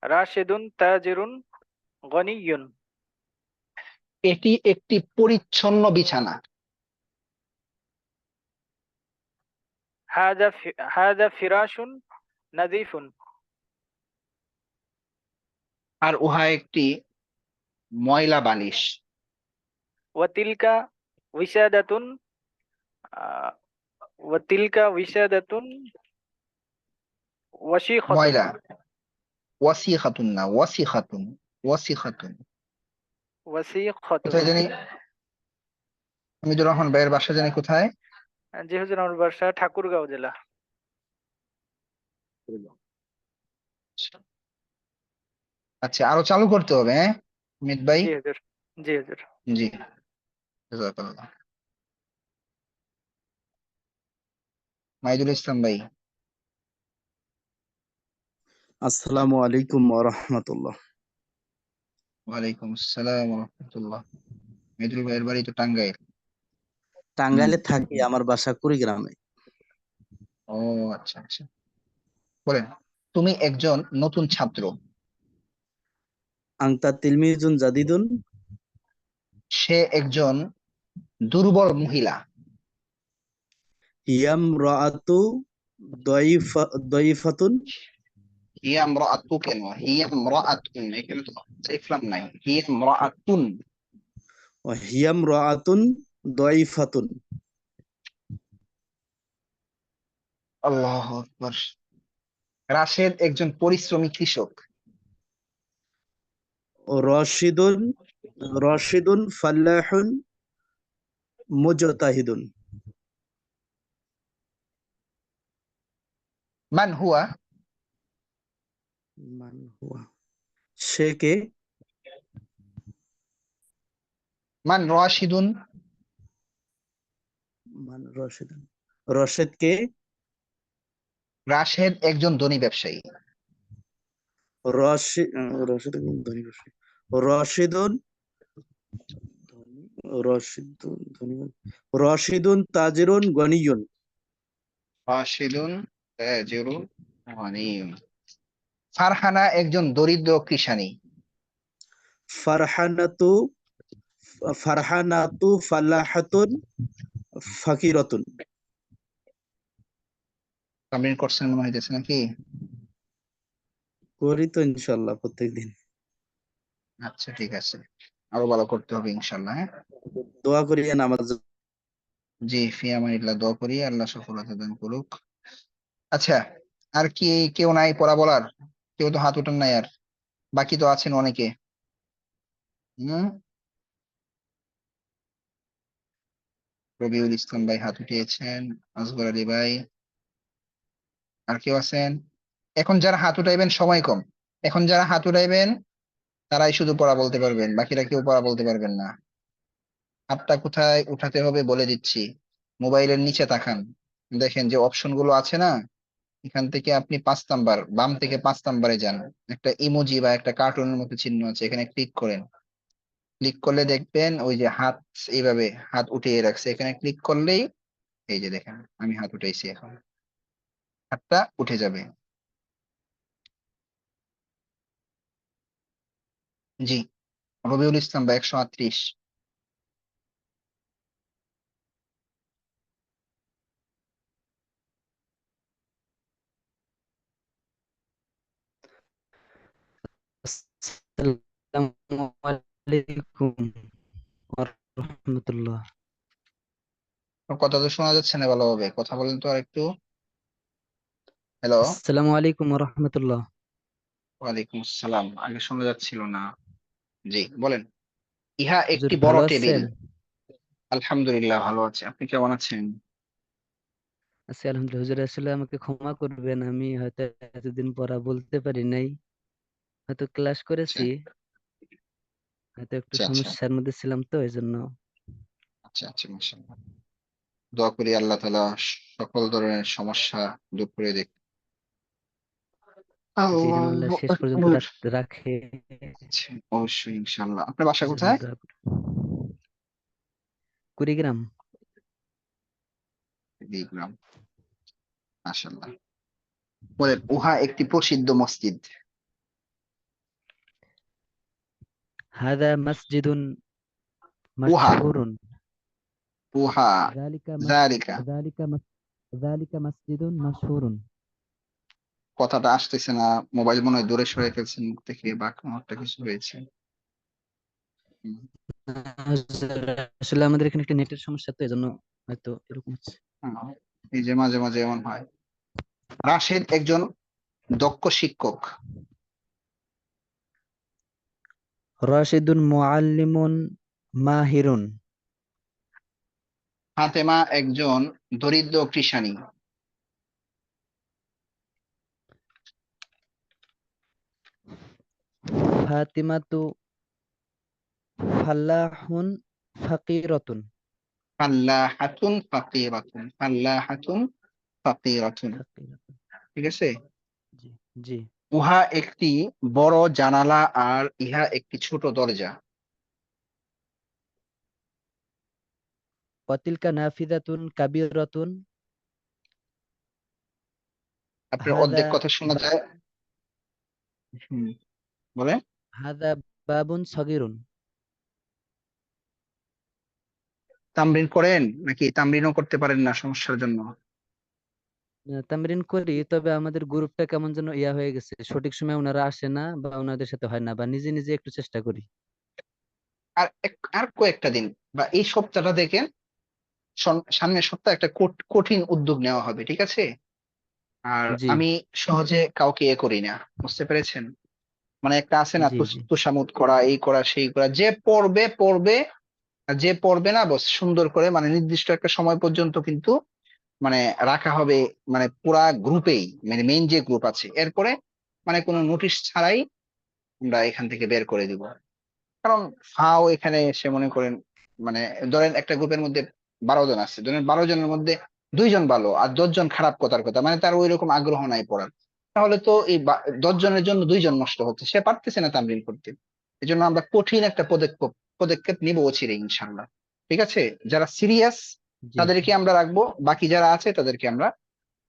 রাশিদুন তাজিরুন গনিয়ুন। এটি একটি পরিচ্ছন্ন বিছানা। হাযা ফিরাশুন নাযীফুন। আর উহা একটি ময়লা বালিশ। ওয়াতিলকা উইসাদাতুন ওয়াতিলকা উইসাদাতুন ওয়াশিখাতুন। ময়লা, ওয়াসিখাতুন না, ওয়াসিখাতুন, ওয়াসিখাতুন। ওয়াসিখাতুন। কোথায় জানি হামিদুর রহমান ভাইয়ের বাসা জানি কোথায়? জি হুজুর, আমার বাসা ঠাকুরগাঁও জেলা। আচ্ছা, আরো চালু করতে হবে, হ্যাঁ হামিদ ভাই। জি হুজুর। জি হুজুর। জি, জাযাকাল্লাহ। মাইদুল ইসলাম ভাই। আসসালামু আলাইকুম ওয়া রাহমাতুল্লাহ। ওয়ালাইকুম আসসালাম ওয়া রাহমাতুল্লাহ। মাইদুল ভাইয়ের বাড়ি তো টাঙ্গাইল। টাঙ্গাইলে থাকি, আমার বাসা কুড়িগ্রামে। ও আচ্ছা আচ্ছা, বলেন তুমি একজন নতুন ছাত্র। আংতা তিলমিজুন জাদিদুন। সে একজন দুর্বল মহিলা। হিয়াম রাআতু দয়ীফাতুন। হিয়া ইমরাআতু কেন? হিয়া ইমরাআতুন, এখানে তো ইফলাম নাই, হিয়া ইমরাআতুন। ওয়া হিয়াম রাআতুন দয়ীফাতুন। আল্লাহু আকবার। রাশেদ একজন পরিশ্রমী কৃষক। ও রশিদুন ফাল্লাহুন মুজতাহিদুন। মান হুয়া, মান হুয়া, সে কে? মান রাশিদুন, মান রশিদুন, রশেদ কে? রাশেদ একজন ধনী ব্যবসায়ী। রশিদ ধনী ব্যবসায়ী। রশিদুন, রশিদুন তাজিরুন গনিয়ুন। রাশিদুন তাজিরুন গনিয়ুন। ফারহানা একজন দরিদ্র কৃষানী। ফারহানাতু, ফারহানাতু ফালাহাতুন ফাকিরাতুন। তামরিন করছেন মনে হইতেছে নাকি? করি তো ইনশাল্লাহ প্রত্যেকদিন। আচ্ছা ঠিক আছে, আরো ভালো করতে হবে ইনশাল্লাহ। হ্যাঁ, দোয়া করি নামাজ। জি, ফি আমানিল্লাহ, দোয়া করি আল্লাহ সফলতা দান করুক। আচ্ছা, আর কি কেউ নাই পড়া বলার? কেউ তো হাত উঠান নাই আর, বাকি তো আছেন অনেকে। হম, রবিউল ইসলাম ভাই হাত উঠিয়েছেন, আসগর আলী ভাই, আর কেউ আছেন? এখন যারা হাত উঠাইবেন সময় কম, এখন যারা হাত উঠাইবেন তারাই শুধু পড়া বলতে পারবেন, বাকিরা কেউ পড়া বলতে পারবেন না। হাতটা কোথায় উঠাতে হবে বলে দিচ্ছি। মোবাইলের নিচে তাকান, দেখেন যে অপশন গুলো আছে না, এখান থেকে আপনি 5 নাম্বার, বাম থেকে 5 নাম্বারে যান। একটা ইমোজি বা একটা কার্টুনের মতো চিহ্ন আছে, এখানে ক্লিক করেন। ক্লিক করলে দেখবেন ওই যে হাত, এইভাবে হাত উঠিয়ে রাখছে, এখানে ক্লিক করলেই এই যে দেখেন আমি হাত উঠাইছি, এখন হাতটা উঠে যাবে। জি, রবিউল ইসলাম বা 138। আসসালামু আলাইকুম ওয়া রাহমাতুল্লাহ। কথা তো শোনা যাচ্ছে না ভালোভাবে, কথা বলেন তো আর একটু। হ্যালো। আসসালামু আলাইকুম ওয়া রাহমাতুল্লাহ। ওয়ালাইকুম আসসালাম, আগে শোনা যাচ্ছিল না। জি বলেন। ইহা হুজুর একটি বড় ভালো টেবিল। আছেন? আলহামদুলিল্লাহ ভালো আছে, আপনি কেমন আছেন? আছি আলহামদুলিল্লাহ। হুজুর আসলে আমাকে ক্ষমা করবেন, আমি হয়তো এতদিন পড়া বলতে পারি নাই। হয়তো ক্লাস আচ্ছা করেছি, হয়তো একটু আচ্ছা আচ্ছা সমস্যার মধ্যে ছিলাম তো এই জন্য। আচ্ছা আচ্ছা, মাশাআল্লাহ। দোয়া করি আল্লাহ তাআলা সকল ধরনের সমস্যা দূর করে দেখ। জি, যেন আল্লাহ আল্লাহু শেষ পর্যন্ত আকবার। রাখে। আচ্ছা, অবশ্যই ইনশাআল্লাহ। আপনার বাসা এই জন্য কোথায়? দোয়া করি। কুড়িগ্রাম। কুড়িগ্রাম, মাশাআল্লাহ। বলেন, উহা একটি প্রসিদ্ধ মসজিদ। হাদা মসজিদুন উহা, মাশহুরুন। উহা, যালিকা যালিকা, যালিকা যালিকা মসজিদুন মাশহুরুন। কথাটা আসতেছে না, মোবাইল মনে হয় দূরে সরে ফেলছেন মুখ থেকে, বা কোনো একটা কিছু হয়েছে। হুম, আসলে আমাদের এখানে একটা নেটের সমস্যা, তো এজন্য হয়তো এরকম হচ্ছে। হ্যাঁ, এই যে মাঝে মাঝে এমন হয়। রাশেদ একজন দক্ষ শিক্ষক। রাশিদুন মুআল্লিমুন মাহিরুন। ফাতেমা একজন দরিদ্র কৃষানী। ফাতিমাতু ফাল্লাহুন ফাকিরাতুন। ফাল্লাহাতুন ফাকিরাতুন, ফাল্লাহাতুন ফাকিরাতুন। ফাকিরাতুন। ঠিক আছে। জি জি। উহা একটি বড় জানালা আর ইহা একটি ছোট দরজা। ওয়াতিলকা নাফিযাতুন কাবীরাতুন। আপনার হাদা অর্ধেক কথা শোনা যায়। হুম, বলেন। হাদা বাবুন সগীরুন। তামরিন করেন নাকি তামরিনও করতে পারেন না সমস্যার জন্য? তামরিন করি, তবে আমাদের গ্রুপটা কেমন যেন ইয়া হয়ে গেছে, সঠিক সময় ওনারা আসে না বা ওনাদের সাথে হয় না, বা নিজে নিজে একটু চেষ্টা করি। আর আর কয়েকটা দিন বা এই সপ্তাহটা দেখেন, সামনের সপ্তাহে একটা কঠিন উদ্যোগ নেওয়া হবে, ঠিক আছে? আর জি আমি সহজে কাউকে করি না, বুঝতে পেরেছেন? মানে একটা আছে না, জি জি তোষামোদ করা, এই করা সেই করা, যে পড়বে পড়বে, আর যে পড়বে না বস সুন্দর করে মানে নির্দিষ্ট একটা সময় পর্যন্ত কিন্তু মানে রাখা হবে, মানে পুরা গ্রুপেই, মানে মেইন যে গ্রুপ আছে, এরপরে মানে কোনো নোটিশ ছাড়াই আমরা এখান থেকে বের করে দিব। কারণ ফাও এখানে এসে মনে করেন মানে ধরেন একটা গ্রুপের মধ্যে 12 জন আছে, ধরেন 12 জনের মধ্যে 2 জন ভালো আর 10 জন খারাপ, কথার কথা মানে তার ওই রকম আগ্রহ নাই পড়ার, তাহলে তো এই 10 জনের জন্য 2 জন নষ্ট হচ্ছে, সে পারতেছে না তামরিন করতে। এই জন্য আমরা কঠিন একটা পদক্ষেপ নিব অচিরে ইনশাল্লাহ। ঠিক আছে, যারা সিরিয়াস জি তাদেরকে আমরা রাখবো, বাকি যারা আছে তাদেরকে আমরা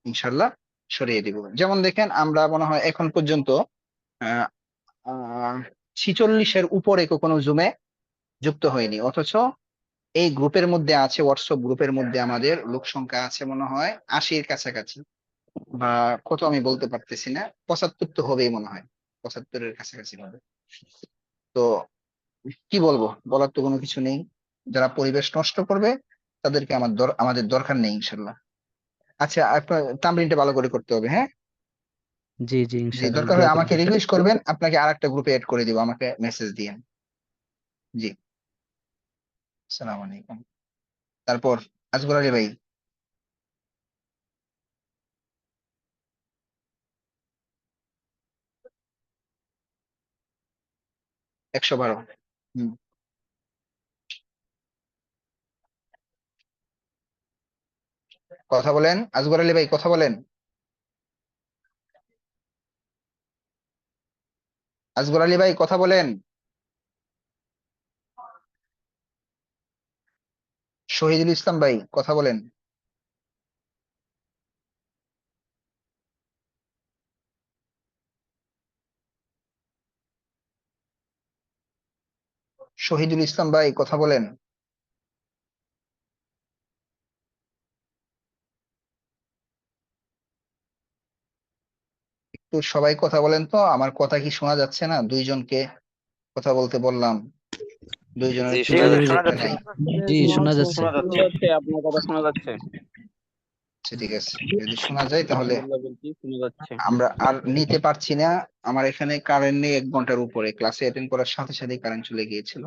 ইনশাল্লাহ সরিয়ে দিব। যেমন দেখেন আমরা মনে হয় এখন পর্যন্ত আহ 46-এর উপরে কোনো জুমে যুক্ত হয়নি, অথচ এই গ্রুপের মধ্যে আছে, হোয়াটসঅ্যাপ গ্রুপের মধ্যে আমাদের লোক সংখ্যা আছে মনে হয় 80-এর কাছাকাছি, বা কত আমি বলতে পারতেছি না, 75 তো হবেই মনে হয়, 75-এর কাছাকাছি হবে। তো কি বলবো, বলার তো কোনো কিছু নেই। যারা পরিবেশ নষ্ট করবে তাদেরকে আমাদের দরকার নেই ইনশাল্লাহ। আচ্ছা, আপনার তামরিনটা ভালো করে করতে হবে, হ্যাঁ। জি জি জি, ইনশাআল্লাহ দরকার দোয়া হয় আমাকে করবেন। রিকোয়েস্ট করবেন, আপনাকে আরেকটা গ্রুপে এড করে দিব, আমাকে মেসেজ দিয়েন। জি, আসসালামু আলাইকুম। তারপর আজগর আলী ভাই, 112। হুম, কথা বলেন আজগর আলী ভাই, কথা বলেন। আজগর আলী ভাই কথা বলেন। শহীদুল ইসলাম ভাই কথা বলেন। শহীদুল ইসলাম ভাই কথা বলেন। একটু সবাই কথা বলেন তো, আমার কথা কি শোনা যাচ্ছে না? 2 জনকে কথা বলতে বললাম, 2 জনের জি তো জি শোনা হুজুর নেট যাচ্ছে। শোনা যাচ্ছে। নাই। জি শোনা যাচ্ছে। শোনা যাচ্ছে, আপনার কথা শোনা যাচ্ছে। আচ্ছা, ঠিক আছে, যদি শোনা যায় তাহলে আলহামদুলিল্লাহ বলছি শোনা যাচ্ছে। আমরা আর নিতে পারছি না। আমার এখানে কারেন্ট নেই 1 ঘন্টার উপরে, ক্লাসে অ্যাটেন্ড করার সাথে সাথে কারেন্ট চলে গিয়েছিল,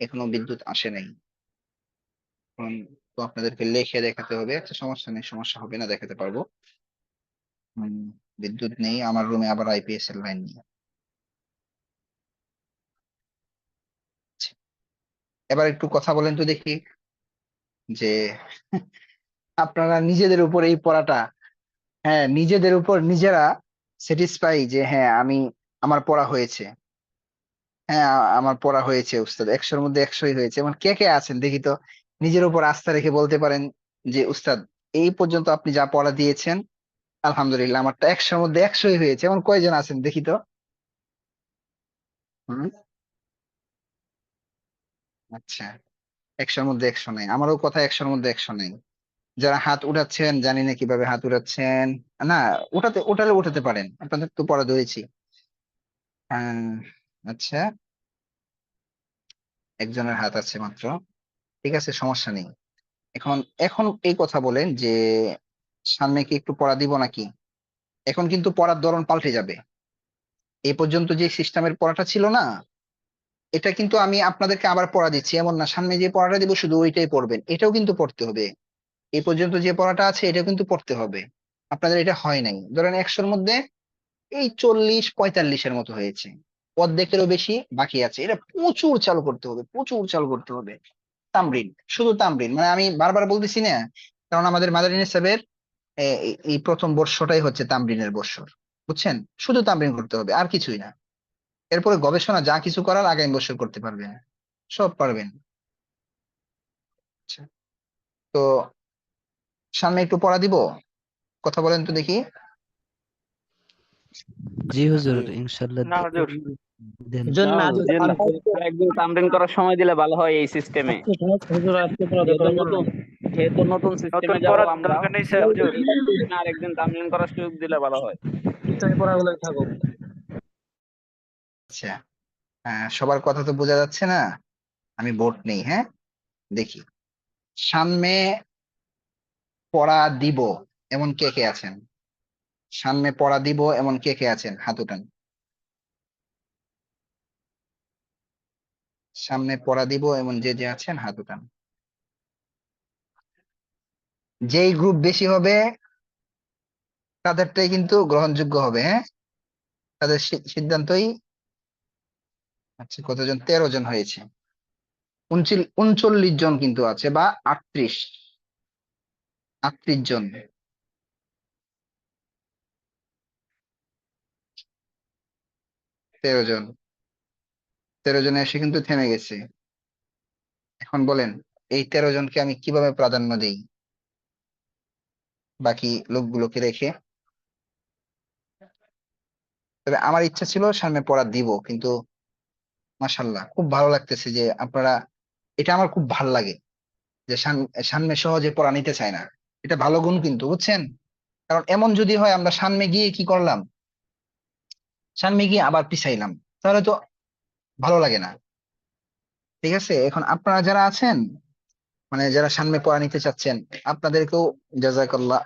এখনো বিদ্যুৎ আসে নাই। এখন তো আপনাদেরকে লিখে দেখাতে হবে, একটা সমস্যা নেই, সমস্যা হবে না, দেখাতে পারবো। হুম, বিদ্যুৎ নেই আমার রুমে, আবার আইপিএস এর লাইন নেই। আচ্ছা, এবার একটু কথা বলেন তো দেখি যে আপনারা নিজেদের উপর এই পড়াটা, হ্যাঁ নিজেদের উপর নিজেরা স্যাটিসফাই যে হ্যাঁ আমি, আমার পড়া হয়েছে, হ্যাঁ আমার পড়া হয়েছে উস্তাদ, 100-এর মধ্যে 100ই হয়েছে, এমন কে কে আছেন দেখি তো, নিজের উপর আস্থা রেখে বলতে পারেন যে উস্তাদ এই পর্যন্ত আপনি যা পড়া দিয়েছেন আলহামদুলিল্লাহ আমারটা 100-এর মধ্যে 100ই হয়েছে, এমন কয়জন আছেন দেখি তো। হুম, আচ্ছা, 100-এর মধ্যে 100 নাই, আমারও কথা 100-এর মধ্যে 100 নাই। যারা হাত উঠাচ্ছেন জানি না কিভাবে হাত উঠাচ্ছেন, না উঠালে উঠাতে পারেন, আপনাদের তো পড়া ধরেছি। আহ, আচ্ছা, একজনের হাত আছে মাত্র, ঠিক আছে সমস্যা নেই। এখন এখন এই কথা বলেন যে সামনে কি একটু পড়া দিব নাকি? এখন কিন্তু পড়ার ধরন পাল্টে যাবে। এই পর্যন্ত যে সিস্টেমের পড়াটা ছিল না, এটা কিন্তু আমি আপনাদেরকে আবার পড়া দিচ্ছি এমন না, সামনে যে পড়াটা দিব শুধু ওইটাই পড়বেন, এটাও কিন্তু পড়তে হবে। এই পর্যন্ত যে পড়াটা আছে এটাও কিন্তু পড়তে হবে। আপনাদের এটা হয় নাই, ধরেন 100-এর মধ্যে এই 40-45-এর মতো হয়েছে, অর্ধেকেরও বেশি বাকি আছে, এটা প্রচুর চালু করতে হবে, প্রচুর চালু করতে হবে। তামরিন, শুধু তামরিন, মানে আমি বারবার বলতেছি না, কারণ আমাদের মাদারিন সাহেবের এই প্রথম বর্ষটাই হচ্ছে তামরিনের বর্ষ, বুঝছেন? শুধু তামরিন করতে হবে আর কিছুই না, এরপরে গবেষণা যা কিছু করার আগামী বছর করতে পারবেন, সব পারবেন। আচ্ছা, তো সামনে একটু পড়া দিব, কথা বলেন তো দেখি। জি হুজুর ইনশাআল্লাহ না হুজুর, দেন। হুজুর না না হুজুর দিলে দেন না, একদিন তামরিন করার সময় দিলে ভালো হয় এই সিস্টেমে। হুজুর আজকে পড়া যেহেতু দরকার নতুন, নেই। যেহেতু নতুন সিস্টেমে যাব পড়ার আমরা, দরকার নেই স্যার হুজুর, একদিন আর একদিন তামরিন করার সুযোগ দিলে ভালো হয়। ইসলামী পড়াগুলোই থাকুক। আচ্ছা, সবার কথা তো বোঝা যাচ্ছে না, আমি ভোট নেই, হ্যাঁ দেখি সামনে পড়া দিব এমন কে কে আছেন, সামনে পড়া দিব এমন কে কে আছেন হাত উঠান। সামনে পড়া দিব এমন যে যে আছেন হাত উঠান। যেই গ্রুপ বেশি হবে তাদেরটাই কিন্তু গ্রহণযোগ্য হবে, হ্যাঁ, তাদের সিদ্ধান্তই। আচ্ছা, কতজন? 13 জন হয়েছে। 39 জন কিন্তু আছে, বা 38 জন। তেরো জন 13 জনে এসে কিন্তু থেমে গেছে। এখন বলেন, এই 13 জনকে আমি কিভাবে প্রাধান্য দেই বাকি লোকগুলোকে রেখে? তবে আমার ইচ্ছা ছিল সামনে পড়া দিব, কিন্তু মাশাল্লাহ খুব ভালো লাগতেছে যে আপনারা, এটা আমার খুব ভালো লাগে যে সামনে সহজে পড়া নিতে চায় না। এটা ভালো গুণ কিন্তু, বুঝছেন? কারণ এমন যদি হয় আমরা সামনে গিয়ে কি করলাম, সামনে গিয়ে আবার পিছাইলাম, তাহলে তো ভালো লাগে না। ঠিক আছে, এখন আপনারা যারা আছেন, মানে যারা সামনে পড়া নিতে চাচ্ছেন, আপনাদেরকেও জাযাকাল্লাহ,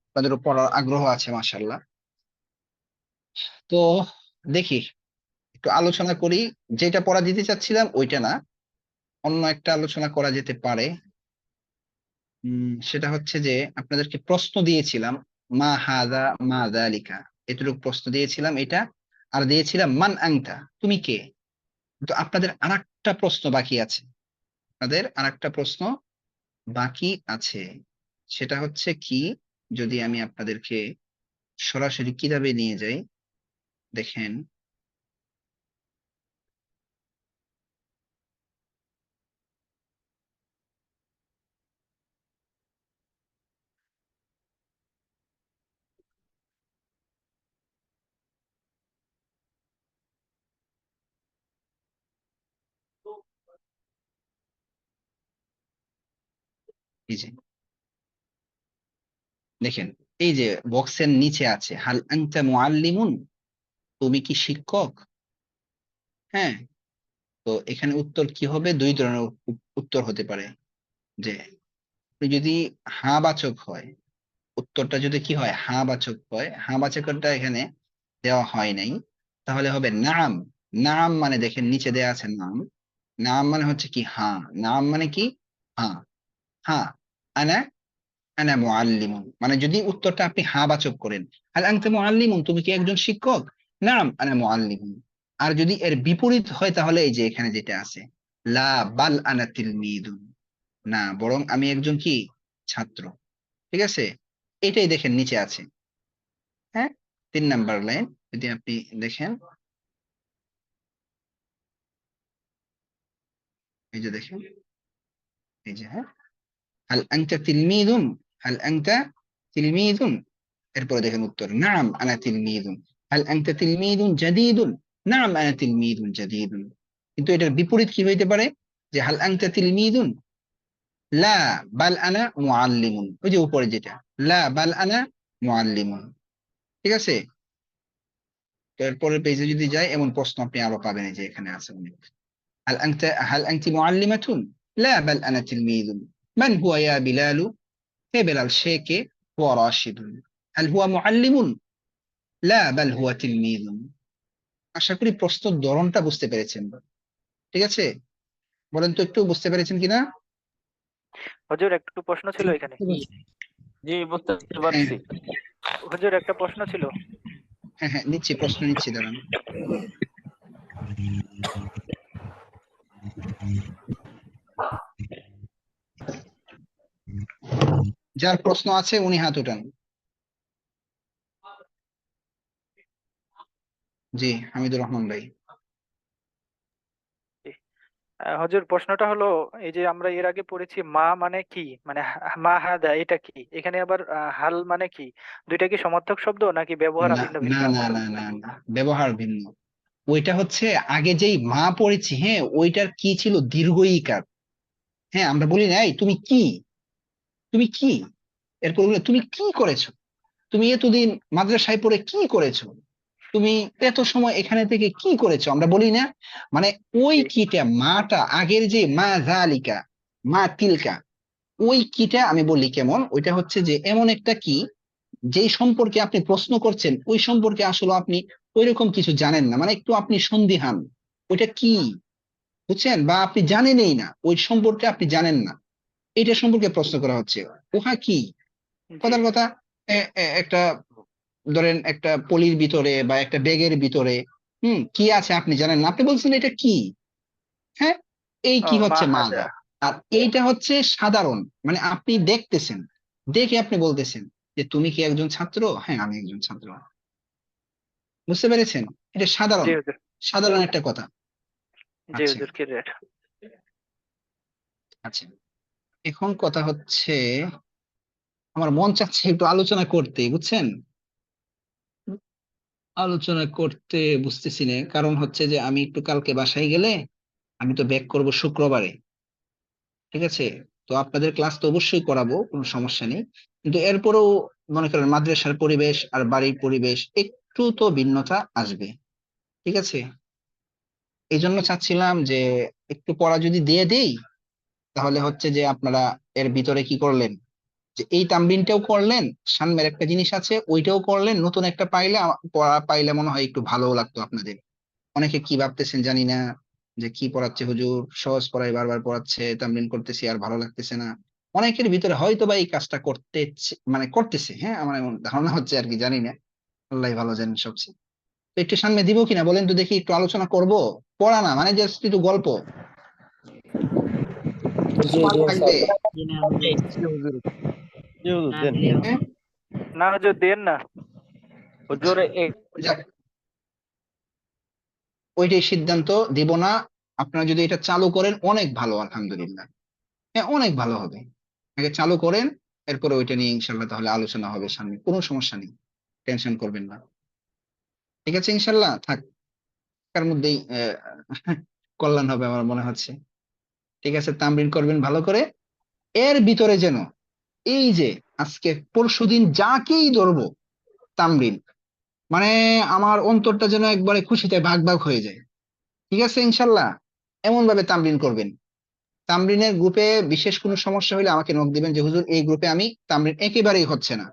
আপনাদেরও পড়ার আগ্রহ আছে মাশাল্লাহ। তো দেখি, একটু আলোচনা করি। যেটা পড়া দিতে চাচ্ছিলাম ওইটা না, অন্য একটা আলোচনা করা যেতে পারে। সেটা হচ্ছে যে আপনাদেরকে প্রশ্ন দিয়েছিলাম, মা হাযা মা যালিকা, এতটুকু প্রশ্ন দিয়েছিলাম এটা, আর দিয়েছিলাম মান আনতা, তুমি কে। তো আপনাদের আরেকটা প্রশ্ন বাকি আছে, আপনাদের আরেকটা প্রশ্ন বাকি আছে। সেটা হচ্ছে কি, যদি আমি আপনাদেরকে সরাসরি কিতাবে নিয়ে যাই, দেখেন। এই যে দেখেন, এই যে বক্সের নিচে আছে হাল আনতা মুআল্লিমুন, তুমি কি শিক্ষক? হ্যাঁ, তো এখানে উত্তর কি হবে? দুই ধরনের উত্তর হতে পারে। যে যদি হ্যাঁ বাচক হয়, উত্তরটা যদি কি হয়, হ্যাঁ বাচক হয়, হ্যাঁ বাচকটা এখানে দেওয়া হয় নাই, তাহলে হবে নাম। নাম মানে দেখেন নিচে দেয়া আছে নাম। নাম মানে হচ্ছে কি হ্যাঁ, নাম মানে কি হ্যাঁ। হ্যাঁ, আনা আনা মুআল্লিমুন, মানে যদি উত্তরটা আপনি হ্যাঁ বাচক করেন, হাল আনতা মুআল্লিমুন, তুমি কি একজন শিক্ষক? নাম আনা মুআল্লিমুন। আর যদি এর বিপরীত হয়, তাহলে এই যে এখানে যেটা আছে, লা বাল আনা তিলমিদুন, না বরং আমি একজন কি ছাত্র। ঠিক আছে, এটাই দেখেন নিচে আছে। হ্যাঁ, 3 নাম্বার লাইন যদি আপনি দেখেন, এই যে দেখেন, এই যে হ্যাঁ, হাল আনতা তিলমিদুন, হাল আনতা তিলমিদুন, এরপরে দেখেন উত্তর, নাম আনা তিলমিদুন। হাল আনতা তিলমিদুন জাদীদুন, নাম আনা তিলমিদুন জাদীদুন। কিন্তু এটার বিপরীত কি হইতে পারে, যে হাল আনতা তিলমিদুন লা বাল আনা মুআল্লিমুন, ওই যে উপরে যেটা, লা বাল আনা মুআল্লিমুন। ঠিক আছে, তো এরপরের পেজে যদি যাই, এমন প্রশ্ন আপনি আরো পাবেন, এই যে এখানে আছে অনেক। হাল আনতি মুআল্লিমাতুন, লা বাল আনা তিলমিদুন, মান হুয়া ইয়া বিলালু, হে বেলাল সে কে, হুয়া রাশিদুন, হাল হুয়া মুআল্লিমুন, লা বাল হুয়া তিলমিদুন। আশা করি প্রশ্নের ধরনটা বুঝতে পেরেছেন। ঠিক আছে, বলেন তো একটু বুঝতে পেরেছেন কিনা? হুজুর একটু প্রশ্ন ছিল এখানে। জি, বুঝতে হ্যাঁ পারছি। হুজুর একটা প্রশ্ন ছিল। হ্যাঁ হ্যাঁ, নিচ্ছি, প্রশ্ন নিচ্ছি, দাঁড়ান। যার প্রশ্ন আছে উনি হাত উঠান। জি, হামিদুর রহমান ভাই। হুজুর প্রশ্নটা হলো, এই যে আমরা এর আগে পড়েছি মা মানে কি, মানে মা হাদা এটা কি, এখানে আবার হাল মানে কি, দুইটা কি সমার্থক শব্দ নাকি ব্যবহার না ভিন্ন না ভিন্ন? না না না না, ব্যবহার ভিন্ন। ওইটা হচ্ছে আগে যেই মা পড়েছি, হ্যাঁ, ওইটার কি ছিল, দীর্ঘ ঈকার। হ্যাঁ, আমরা বলি না এই তুমি কি, তুমি কি, এরপর বলে তুমি কি করেছো, তুমি এতদিন মাদ্রাসায় পড়ে কি করেছো, তুমি এত সময় এখানে থেকে কি করেছো, আমরা বলি না। মানে ওই কিটা, মাটা, আগের যে মা জালিকা, মা তিলকা, ওই কিটা আমি বলি কেমন, ওইটা হচ্ছে যে এমন একটা কি, যেই সম্পর্কে আপনি প্রশ্ন করছেন ওই সম্পর্কে আসলে আপনি ওইরকম কিছু জানেন না, মানে একটু আপনি সন্দিহান, ওইটা কি, বুঝছেন, বা আপনি জানেনই না, ওই সম্পর্কে আপনি জানেন না, এটা সম্পর্কে প্রশ্ন করা হচ্ছে। উহা কি? জি কথার কথা, একটা ধরেন একটা পলির ভিতরে বা একটা ব্যাগের ভিতরে কি আছে আপনি জানেন না, আপনি বলছেন এটা কি? হ্যাঁ, এই ও কি মা হচ্ছে হাদা। মাদা। আর এইটা হচ্ছে সাধারণ, মানে আপনি দেখতেছেন, দেখে আপনি বলতেছেন যে তুমি কি একজন ছাত্র? হ্যাঁ, আমি একজন ছাত্র। বুঝতে পেরেছেন? এটা সাধারণ, জি হুজুর, সাধারণ একটা কথা। জি আচ্ছা হুজুর ক্লিয়ার। আচ্ছা, এখন কথা হচ্ছে, আমার মন চাচ্ছে একটু আলোচনা করতে, বুঝছেন, আলোচনা করতে বুঝতেছি না, কারণ হচ্ছে যে আমি একটু কালকে বাসায় গেলে আমি তো ব্যাক করব শুক্রবারে, ঠিক আছে? তো আপনাদের ক্লাস তো অবশ্যই করাবো, কোনো সমস্যা নেই, কিন্তু এরপরেও মনে করেন মাদ্রাসার পরিবেশ আর বাড়ির পরিবেশ একটু তো ভিন্নতা আসবে, ঠিক আছে? এই জন্য চাচ্ছিলাম যে একটু পড়া যদি দিয়ে দেই, তাহলে হচ্ছে যে আপনারা এর ভিতরে কি করলেন, যে এই তামরিনটাও করলেন, সামনের একটা জিনিস আছে ওইটাও করলেন, নতুন একটা পাইলে পড়া পাইলে মনে হয় একটু ভালো লাগতো আপনাদের। অনেকে কি ভাবতেছেন জানি না, যে কি পড়াচ্ছে হুজুর, সহজ পড়াই বারবার পড়াচ্ছে, তামরিন করতেছি আর ভালো লাগতেছে না। অনেকের ভিতরে হয়তো বা এই কাজটা করতে মানে করতেছে, হ্যাঁ, আমার এমন ধারণা হচ্ছে আর কি, জানি না, আল্লাহ ভালো জানেন সবচেয়ে। তো একটু সামনে দিব কিনা বলেন তো দেখি, একটু আলোচনা করব, পড়া না মানে জাস্ট একটু গল্প, একটু জি ফান জি থাকবে। জি হুজুর। জি হুজুর দেন। হ্যাঁ, না হুজুর দেন না। হুজুর যাক, ওইটাই সিদ্ধান্ত দিব না। আপনারা যদি এটা চালু করেন অনেক ভালো, আলহামদুলিল্লাহ, হ্যাঁ অনেক ভালো হবে। আগে চালু করেন, এরপরে ওইটা নিয়ে ইনশাল্লাহ তাহলে আলোচনা হবে সামনে, কোনো সমস্যা নেই, টেনশন করবেন না। ঠিক আছে, ইনশাল্লাহ থাক, তার মধ্যেই কল্যাণ হবে আমার মনে হচ্ছে। ঠিক আছে, তামরিন করবেন ভালো করে, এর ভিতরে যেন এই যে আজকে পরশুদিন যাকেই ধরবো তামরিন, মানে আমার অন্তরটা যেন একবারে খুশিতে ভাগ ভাগ হয়ে যায়। ঠিক আছে, ইনশাল্লাহ এমন ভাবে তামরিন করবেন। তামরিনের গ্রুপে বিশেষ কোনো সমস্যা হলে আমাকে নক দিবেন, যে হুজুর এই গ্রুপে আমি তামরিন একেবারেই হচ্ছে না,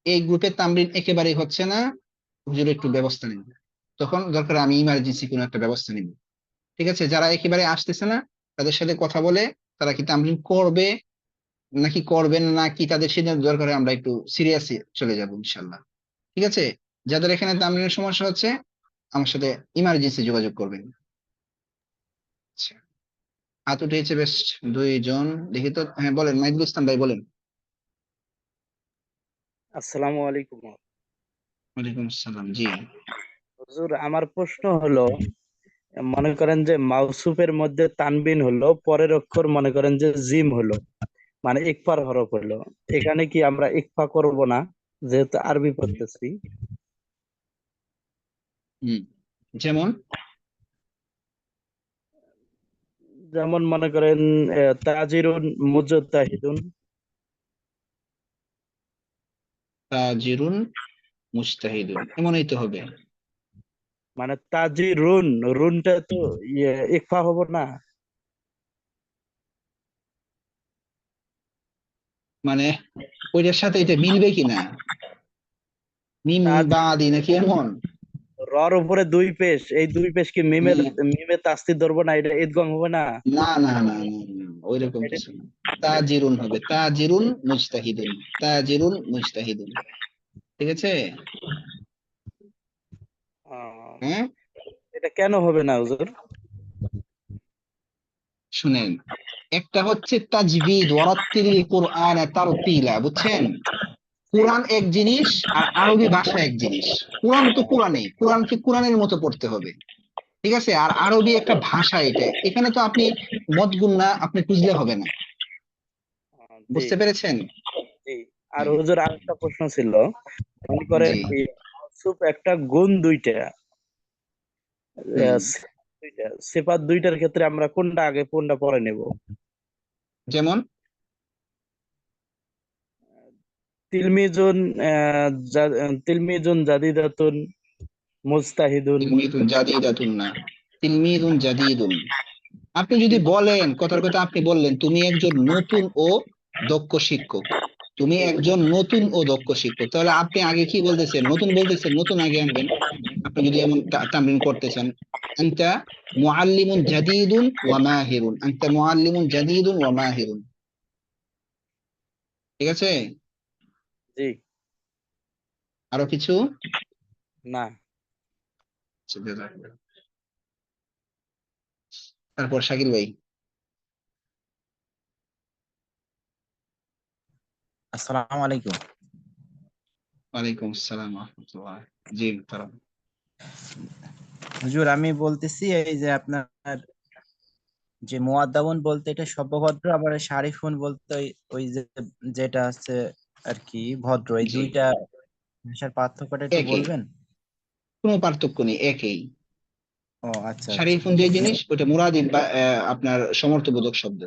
এই গ্রুপে তামরিন একেবারেই হচ্ছে না, হুজুর একটু ব্যবস্থা নিন। তখন দরকার আমি ইমার্জেন্সি কোনো একটা ব্যবস্থা নিব। ঠিক আছে, যারা একেবারে আসতেছে না তাদের সাথে কথা বলে তারা কি তামরিন করবে নাকি করবেন না কি, তাদের সিদ্ধান্ত দরকারে আমরা একটু সিরিয়াসলি চলে যাব ইনশাল্লাহ। ঠিক আছে, যাদের এখানে তামরিনের সমস্যা হচ্ছে আমার সাথে ইমার্জেন্সি যোগাযোগ করবেন। আচ্ছা, হাত উঠেছে বেশ 2 জন, দেখি তো, হ্যাঁ বলেন, মাইদুল ইসলাম ভাই বলেন। আসসালামু আলাইকুম। ওয়ালাইকুম আসসালাম, জি। হুজুর আমার প্রশ্ন হলো, মনে করেন যে মাউসুফের মধ্যে তানবিন হলো, পরের অক্ষর মনে করেন যে জিম হলো, মানে ইকফার হরফ হলো, এখানে কি আমরা ইকফা করব না, যেহেতু আরবি পড়তেছি? হুম, যেমন যেমন মনে করেন তাজিরুন মুজতাহিদুন। তাজিরুন মুজতাহিদুন, এমনই তো হবে। মানে তাজিরুন, রুনটা তো ইকফা হবো না? মানে ওইটার সাথে এটা মিলবে কিনা, মিম তাজ বাদি নাকি এমন? রর উপরে 2 পেশ, এই 2 পেশ কি মিমের হ্যাঁ, মিমে তাসদিদ ধরবো না, এটা ঈদগম হবে না? না না না না না, ওইরকম এটা কিছু না। তাজিরুন হবে, তাজিরুন মুজতাহিদুন, তাজিরুন মুজতাহিদুন। ঠিক আছে, আহ, হ্যাঁ, এটা কেন হবে না হুজুর? শুনেন, একটা হচ্ছে তাজবিদ ওয়ারাত্তিল কোরআন তারতিলা, বুঝছেন? কোরআন এক জিনিস আর আরবি ভাষা এক জিনিস। কোরআন তো কোরআনে, কোরআনকে কোরআনের মতো পড়তে হবে, ঠিক আছে? আর আরবি একটা ভাষা, এটা এখানে তো আপনি মদ গুণনা আপনি খুঁজলে হবে না। জি বুঝতে পেরেছেন? জি। আর হ্যাঁ, হুজুর আরেকটা প্রশ্ন ছিল, মনে করেন জি। এই মাউসুফ একটা গুণ দুইটা, হুম, সিফাত দুইটার ক্ষেত্রে আমরা কোনটা আগে কোনটা পরে নেব? যেমন তিলমিজুন তিলমিজুন জাদিদাতুন মুজতাহিদুন। তিলমিদুন জাদিদাতুন না, তিলমিদুন জাদিদুন। আপনি যদি বলেন, কথার কথা আপনি বললেন তুমি একজন নতুন ও দক্ষ শিক্ষক, তুমি একজন নতুন ও দক্ষ শিক্ষক, তাহলে আপনি আগে কি বলতেছেন, নতুন বলতেছেন, নতুন আগে আনবেন। আপনি যদি এমন তামরিন করতে চান, আনতা মুআল্লিমুন জাদীদুন ওয়া মাহিরুন, আনতা মুআল্লিমুন জাদীদুন ওয়া মাহিরুন। ঠিক আছে? জি আরো কিছু? না আচ্ছা, জাযাকাল্লাহ। তারপর শাকিল ভাই। আসসালামু আলাইকুম। ওয়ালাইকুম আসসালাম ওয়া রাহমাতুল্লাহ। জি মুহতারাম। হুজুর আমি বলতেছি এই যে আপনার যে মুআদ্দাবুন বলতে এটা সভ্যভদ্র, আবার শারিফুন বলতে ওই যে যেটা আছে আর কি ভদ্র, এই জি, দুইটা ভাষার পার্থক্যটা একটু একই, বলবেন? কোনো পার্থক্য নেই, একই। ও আচ্ছা আচ্ছা। শারীফুন যে জিনিস ওটা মুরাদিফ বা আপনার সমর্থবোধক শব্দ।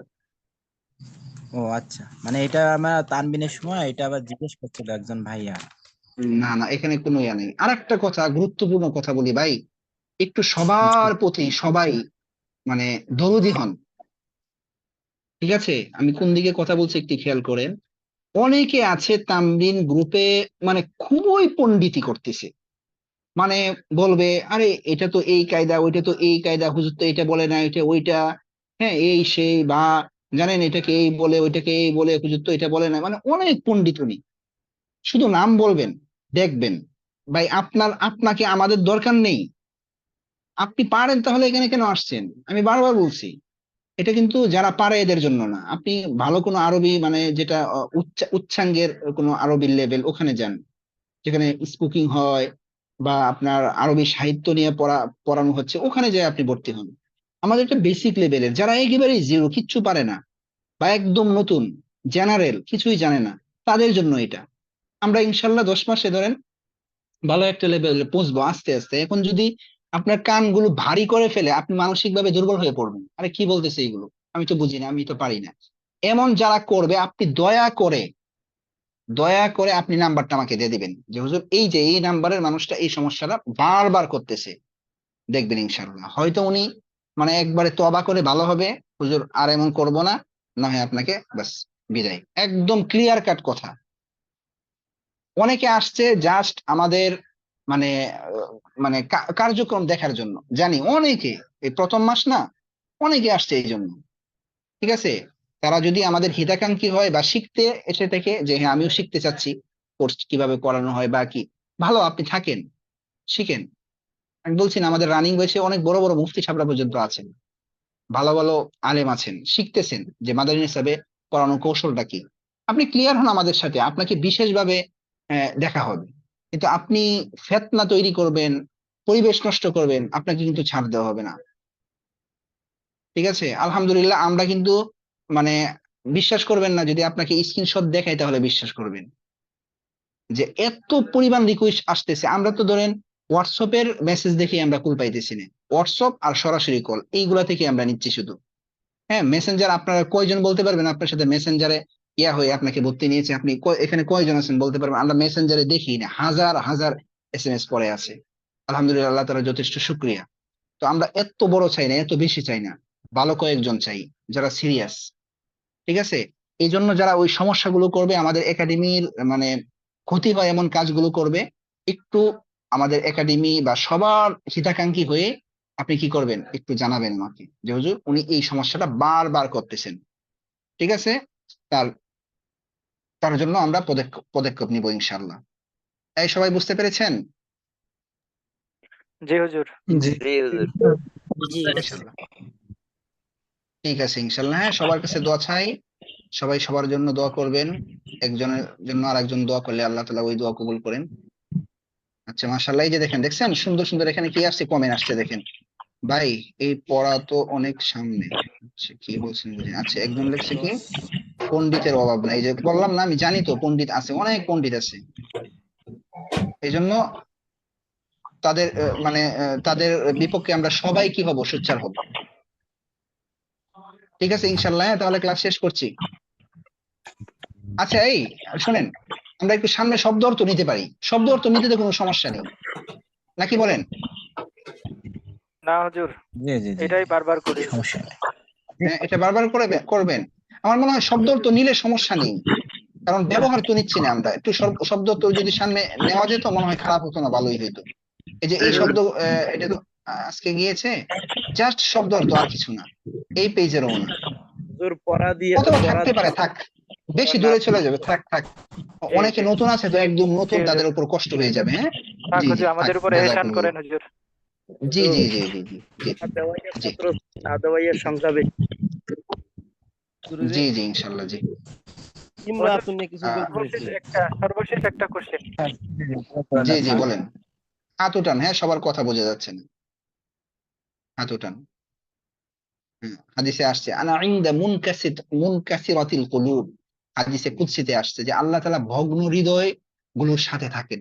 ও আচ্ছা, মানে এটা আমার তানবিনের সময় এটা আবার জিজ্ঞেস করছিল একজন ভাইয়া। না না, এখানে কোনো ইয়া নেই। আরেকটা কথা, গুরুত্বপূর্ণ কথা বলি ভাই, একটু জি সবার প্রতি সবাই মানে দরদি হন। ঠিক আছে? আমি কোন দিকে কথা বলছি একটু খেয়াল করেন। অনেকে আছে তামরিন গ্রুপে মানে খুবই পণ্ডিতি করতেছে, মানে বলবে আরে এটা তো এই কায়দা, ওইটা তো এই কায়দা, হুজুর তো এটা বলে না, এটা ওইটা, হ্যাঁ এই সেই, বা জানেন এটাকে এই বলে ওইটাকে এই বলে, হুজুর তো এটা বলে না, মানে অনেক পণ্ডিতনি। শুধু নাম বলবেন, দেখবেন ভাই আপনাকে আমাদের দরকার নেই। আপনি পারেন তাহলে এখানে কেন আসছেন? আমি বারবার বলছি, এটা কিন্তু যারা পারে এদের জন্য না। আপনি ভালো কোনো আরবি মানে যেটা উচ্চাঙ্গের কোনো আরবি লেভেল, ওখানে যান যেখানে স্পিকিং হয় বা আপনার আরবি সাহিত্য নিয়ে পড়ানো হচ্ছে, ওখানে যায় আপনি ভর্তি হন। আমাদের একটা বেসিক লেভেলের যারা একেবারেই জিরো, কিচ্ছু পারে না বা একদম নতুন জেনারেল কিছুই জানে না, তাদের জন্য এটা। আমরা ইনশাল্লাহ 10 মাসে ধরেন ভালো একটা লেভেলে পৌঁছবো আস্তে আস্তে। এখন যদি আপনার কানগুলো ভারী করে ফেলে, আপনি মানসিক ভাবে দুর্বল হয়ে পড়বেন, আরে কি বলতেছে এইগুলো, আমি তো বুঝি না, আমি তো পারি না। এমন যারা করবে, আপনি দয়া করে আপনি নাম্বারটা আমাকে দিয়ে দিবেন, যে হুজুর এই যে এই নাম্বারের মানুষটা এই সমস্যাটা বারবার করতেছে। দেখবেন ইনশাআল্লাহ হয়তো উনি মানে একবারে তওবা করে ভালো হবে, হুজুর আর এমন করব না, না হয় আপনাকে বাস বিদায়। একদম ক্লিয়ার কাট কথা। অনেকে আসছে জাস্ট আমাদের মানে মানে কার্যক্রম দেখার জন্য, জানি অনেকে, এই প্রথম মাস না, অনেকে আসছে এই জন্য। ঠিক আছে? তারা যদি আমাদের হিতাকাঙ্ক্ষী হয় বা শিখতে এসে থেকে যে হ্যাঁ আমিও শিখতে চাচ্ছি, কোর্স কিভাবে করানো হয় বা কি, ভালো, আপনি থাকেন, শিখেন। আমি বলছি না, আমাদের রানিং বয়সে অনেক বড় বড় মুফতি সাহেবরা পর্যন্ত আছেন, ভালো ভালো আলেম আছেন, শিখতেছেন যে মাদানী হিসাবে পড়ানোর কৌশলটা কি। আপনি ক্লিয়ার হন আমাদের সাথে, আপনাকে বিশেষভাবে দেখা হবে। কিন্তু আপনি ফিতনা তৈরি করবেন, পরিবেশ নষ্ট করবেন, আপনাকে কিন্তু ছাড় দেওয়া হবে না। ঠিক আছে? আলহামদুলিল্লাহ আমরা কিন্তু মানে বিশ্বাস করবেন না, যদি আপনাকে স্ক্রিনশট দেখাই তাহলে বিশ্বাস করবেন যে এত পরিমাণ রিকোয়েস্ট আসতেছে। আমরা তো ধরেন হোয়াটসঅ্যাপের মেসেজ দেখে আমরা কুল পাইতেছি না, হোয়াটসঅ্যাপ আর সরাসরি কল এইগুলা থেকে আমরা নিচ্ছি শুধু। হ্যাঁ, মেসেঞ্জার আপনারা কয়জন বলতে পারবেন আপনার সাথে মেসেঞ্জারে ইয়া হয়ে আপনাকে ভর্তি নিয়েছে, আপনি এখানে কয়জন আছেন বলতে পারবেন? আমরা মেসেঞ্জারে দেখি না, হাজার হাজার SMS পড়ে আছে। আলহামদুলিল্লাহ, আল্লাহ তাআলা যথেষ্ট শুকরিয়া। তো আমরা এত বড় চাই না, এত বেশি চাই না, ভালো কয়েকজন চাই যারা সিরিয়াস। ঠিক আছে? এই জন্য যারা ওই সমস্যাগুলো করবে, আমাদের একাডেমির মানে ক্ষতি হয় এমন কাজগুলো করবে, একটু আমাদের একাডেমি বা সবার হিতাকাঙ্ক্ষী হয়ে আপনি কি করবেন একটু জানাবেন আমাকে, যে হুজুর উনি এই সমস্যাটা বারবার করতেছেন। ঠিক আছে? তার তার জন্য আমরা পদক্ষেপ নিব ইনশাআল্লাহ। এই সবাই বুঝতে পেরেছেন? জি হুজুর। জি হুজুর। জি ইনশাআল্লাহ ঠিক আছে ইনশাআল্লাহ। হ্যাঁ, সবার কাছে দোয়া চাই, সবাই সবার জন্য দোয়া করবেন। একজনের জন্য আর একজন দোয়া করলে আল্লাহ তাআলা ওই দোয়া কবুল করেন। আচ্ছা মাশাআল্লাহ, এই যে দেখেন, দেখছেন সুন্দর সুন্দর এখানে কি আসছে, কমেন্ট আসছে দেখেন। ভাই এই পড়া তো অনেক সামনে। আচ্ছা কি বলছেন বুঝি। আচ্ছা একজন লিখছে কি, পণ্ডিতের অভাব নাই। এই যে বললাম না, আমি জানি তো পণ্ডিত আছে, অনেক পণ্ডিত আছে। এই জন্য তাদের বিপক্ষে আমরা সবাই কি হব, সোচ্চার হব। ঠিক আছে ইনশাআল্লাহ। হ্যাঁ, তাহলে ক্লাস শেষ করছি। আচ্ছা এই শুনেন, আমরা একটু সামনে শব্দ অর্থ নিতে পারি, শব্দ অর্থ নিতে তো কোনো সমস্যা নেই, নাকি বলেন? না হুজুর, জি জি জি, এটাই বারবার করি। সমস্যা নেই। হ্যাঁ, এটা বারবার করবেন। আমার মনে হয় শব্দ অর্থ নিলে সমস্যা নেই, কারণ ব্যবহার তো নিচ্ছি না আমরা। একটু শব্দ তো যদি সামনে নেওয়া যেত মনে হয় খারাপ হতো না, ভালোই হইতো। এই যে এই শব্দ, এটা তো আজকে গিয়েছে, জাস্ট শব্দ অর্থ, আর কিছু না, এই পেজের ওন। হুজুর পড়া দিয়ে অথবা পড়া থাকতে পারে, থাক, বেশি না দূরে চলে যাবে, থাক থাক। জি অনেকে জি নতুন আছে তো, একদম নতুন, জি তাদের হুজুর, উপর কষ্ট হয়ে যাবে। হ্যাঁ, থাক জি জি হুজুর, থাক, আমাদের উপর এহসান জাযাকুমুল্লাহ। করেন হুজুর। জি হুজুর জি জি জি জি জি দেওয়াইয়ের জি ছাত্র দেওয়াইয়ের সংখ্যা বেশি। হুজুর, যে জি জি ইনশাল্লাহ, জি। হুজুর, ইমরাতুন নিয়ে কিছু বলতে সর্বশেষ চাইছিলেন। একটা কোশ্চেন। জি জি বলেন। হাত উঠান, হ্যাঁ, সবার কথা বোঝা যাচ্ছে না, হাত উঠান। হাদিসে আসছে, আনা ইনদা মুনকাসিরাতিল কুলুব, হাদিসে কুদসিতে আসছে যে আল্লাহ তাআলা ভগ্ন হৃদয় গুলোর সাথে থাকেন।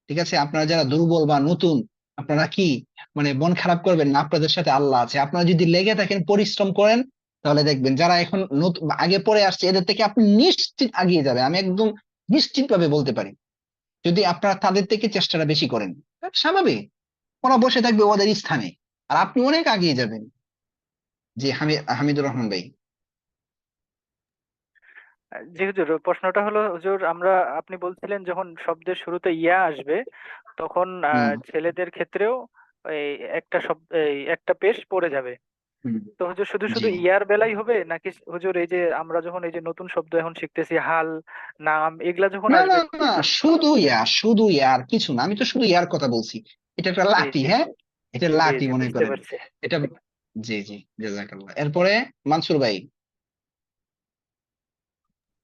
ঠিক আছে, আপনারা যারা দুর্বল বা নতুন, আপনারা কি মানে মন খারাপ করবেন না, আপনাদের সাথে আল্লাহ আছে। আপনারা যদি লেগে থাকেন, পরিশ্রম করেন, তাহলে দেখবেন যারা এখন নতুন আগে পরে আসছে, এদের থেকে আপনি নিশ্চিত আগিয়ে যাবে, আমি একদম নিশ্চিত ভাবে বলতে পারি, যদি আপনারা তাদের থেকে চেষ্টাটা বেশি করেন। স্বাভাবিক, ওরা বসে থাকবে ওদের স্থানে, আর আপনি অনেক আগিয়ে যাবেন। জি, হামিদুর রহমান ভাই। জি হুজুর, প্রশ্নটা হলো হুজুর, আপনি বলছিলেন যখন শব্দের শুরুতে ইয়া আসবে তখন হুম ছেলেদের ক্ষেত্রেও এই একটা পেশ পড়ে যাবে। হুম তো হুজুর শুধু জি। শুধু ইয়ার বেলাই হবে নাকি হুজুর এই যে আমরা যখন এই যে নতুন শব্দ এখন শিখতেছি, হাল, নাম, এগুলা যখন না আসবে? না না, শুধু ইয়ার কিছু না, আমি তো শুধু ইয়ার কথা বলছি। এটা একটা জি লাঠি, জি হ্যাঁ, এটা জি লাঠি জি মনে বুঝতে করেন পারছি। এটা। জি জি, জাযাকাল্লাহ। এরপরে মানসুর ভাই।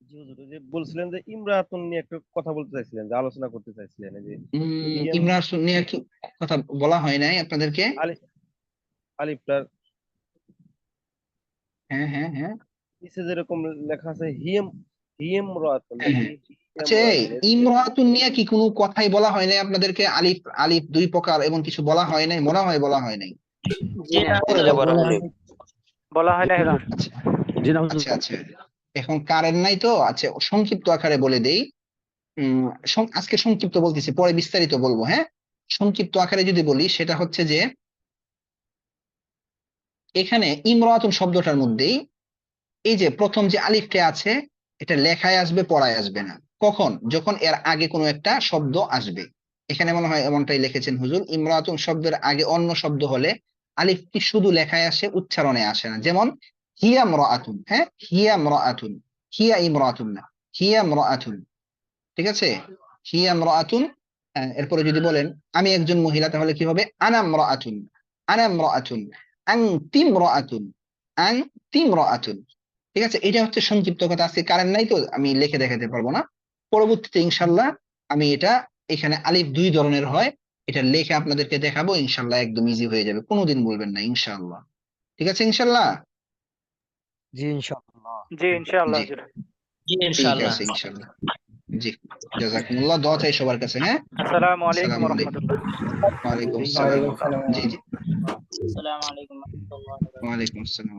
জি হুজুর, ওই যে বলছিলেন যে ইমরাতুন নিয়ে একটা কথা বলতে চাইছিলেন, যে আলোচনা করতে চাইছিলেন, এই যে ইএম ইমরান নিয়ে কি কথা বলা হয় নাই আপনাদেরকে? আলিফ আলিফটার হ্যাঁ হ্যাঁ হ্যাঁ নিচে যেরকম লেখা আছে হিম হিম রাতুন হ্যাঁ নাকি হ্যাঁ। হিম আচ্ছা, এই রাতুন, ইমরাতুন নিয়ে কি কোনো কথাই বলা হয় নাই আপনাদেরকে? আলিফ আলিফ দুই প্রকার এবং কিছু বলা হয় নাই, মনে হয় বলা হয় নাই। জি না পরে হুজুর, বলবো। বলা হয় না হুজুর। আচ্ছা আচ্ছা আচ্ছা, এখন কারেন্ট নাই তো, আচ্ছা সংক্ষিপ্ত আকারে বলে দেই। আজকে সংক্ষিপ্ত বলতেছি, পরে বিস্তারিত বলবো। হ্যাঁ, সংক্ষিপ্ত আকারে যদি বলি, সেটা হচ্ছে যে এখানে ইমরাতুন শব্দটার মধ্যেই এই যে প্রথম যে আলিফটা আছে, এটা লেখায় আসবে, পড়ায় আসবে না। কখন? যখন এর আগে কোনো একটা শব্দ আসবে। এখানে মনে হয় এমনটাই লিখেছেন হুজুর, ইমরাতুন শব্দের আগে অন্য শব্দ হলে আলিফটি শুধু লেখায় আসে, উচ্চারণে আসে না। যেমন হিয়া ইমরাতুন, হ্যাঁ, হিয়া ইমরাতুন, হিয়া ইমরাতুন না, হিয়া ইমরাতুন। ঠিক আছে, হিয়া ইমরাতুন। এরপরে যদি বলেন আমি একজন মহিলা, তাহলে কি হবে? আনা ইমরাতুন, আনা ইমরাতুন, আনতি ইমরাতুন, আনতি ইমরাতুন। ঠিক আছে, এটা হচ্ছে সংক্ষিপ্ত কথা। আজকে কারেন্ট নাই তো আমি লিখে দেখাতে পারবো না, পরবর্তীতে ইনশাল্লাহ আমি এটা, এখানে আলিফ দুই ধরনের হয়, এটা লিখে আপনাদেরকে দেখাবো ইনশাল্লাহ, একদম ইজি হয়ে যাবে, কোনোদিন বলবেন না ইনশাল্লাহ। ঠিক আছে ইনশাল্লাহ। জি ইনশাআল্লাহ। জি ইনশাআল্লাহ জি, হুজুর। জি ঠিক ইনশাআল্লাহ। আছে ইনশাল্লাহ। জি, জাযাকুমুল্লাহ, দোয়া চাই সবার কাছে। হ্যাঁ, আসসালামু আলাইকুম আসসালামু আলাইকুম। রহমতুল্লাহ। ওয়ালাইকুম আসসালাম। ওয়ালাইকুম সালাম। জি জি, আসসালামু আলাইকুম ওয়া রাহমাতুল্লাহি ওয়া বারাকাতুহু। ওয়ালাইকুম আসসালাম।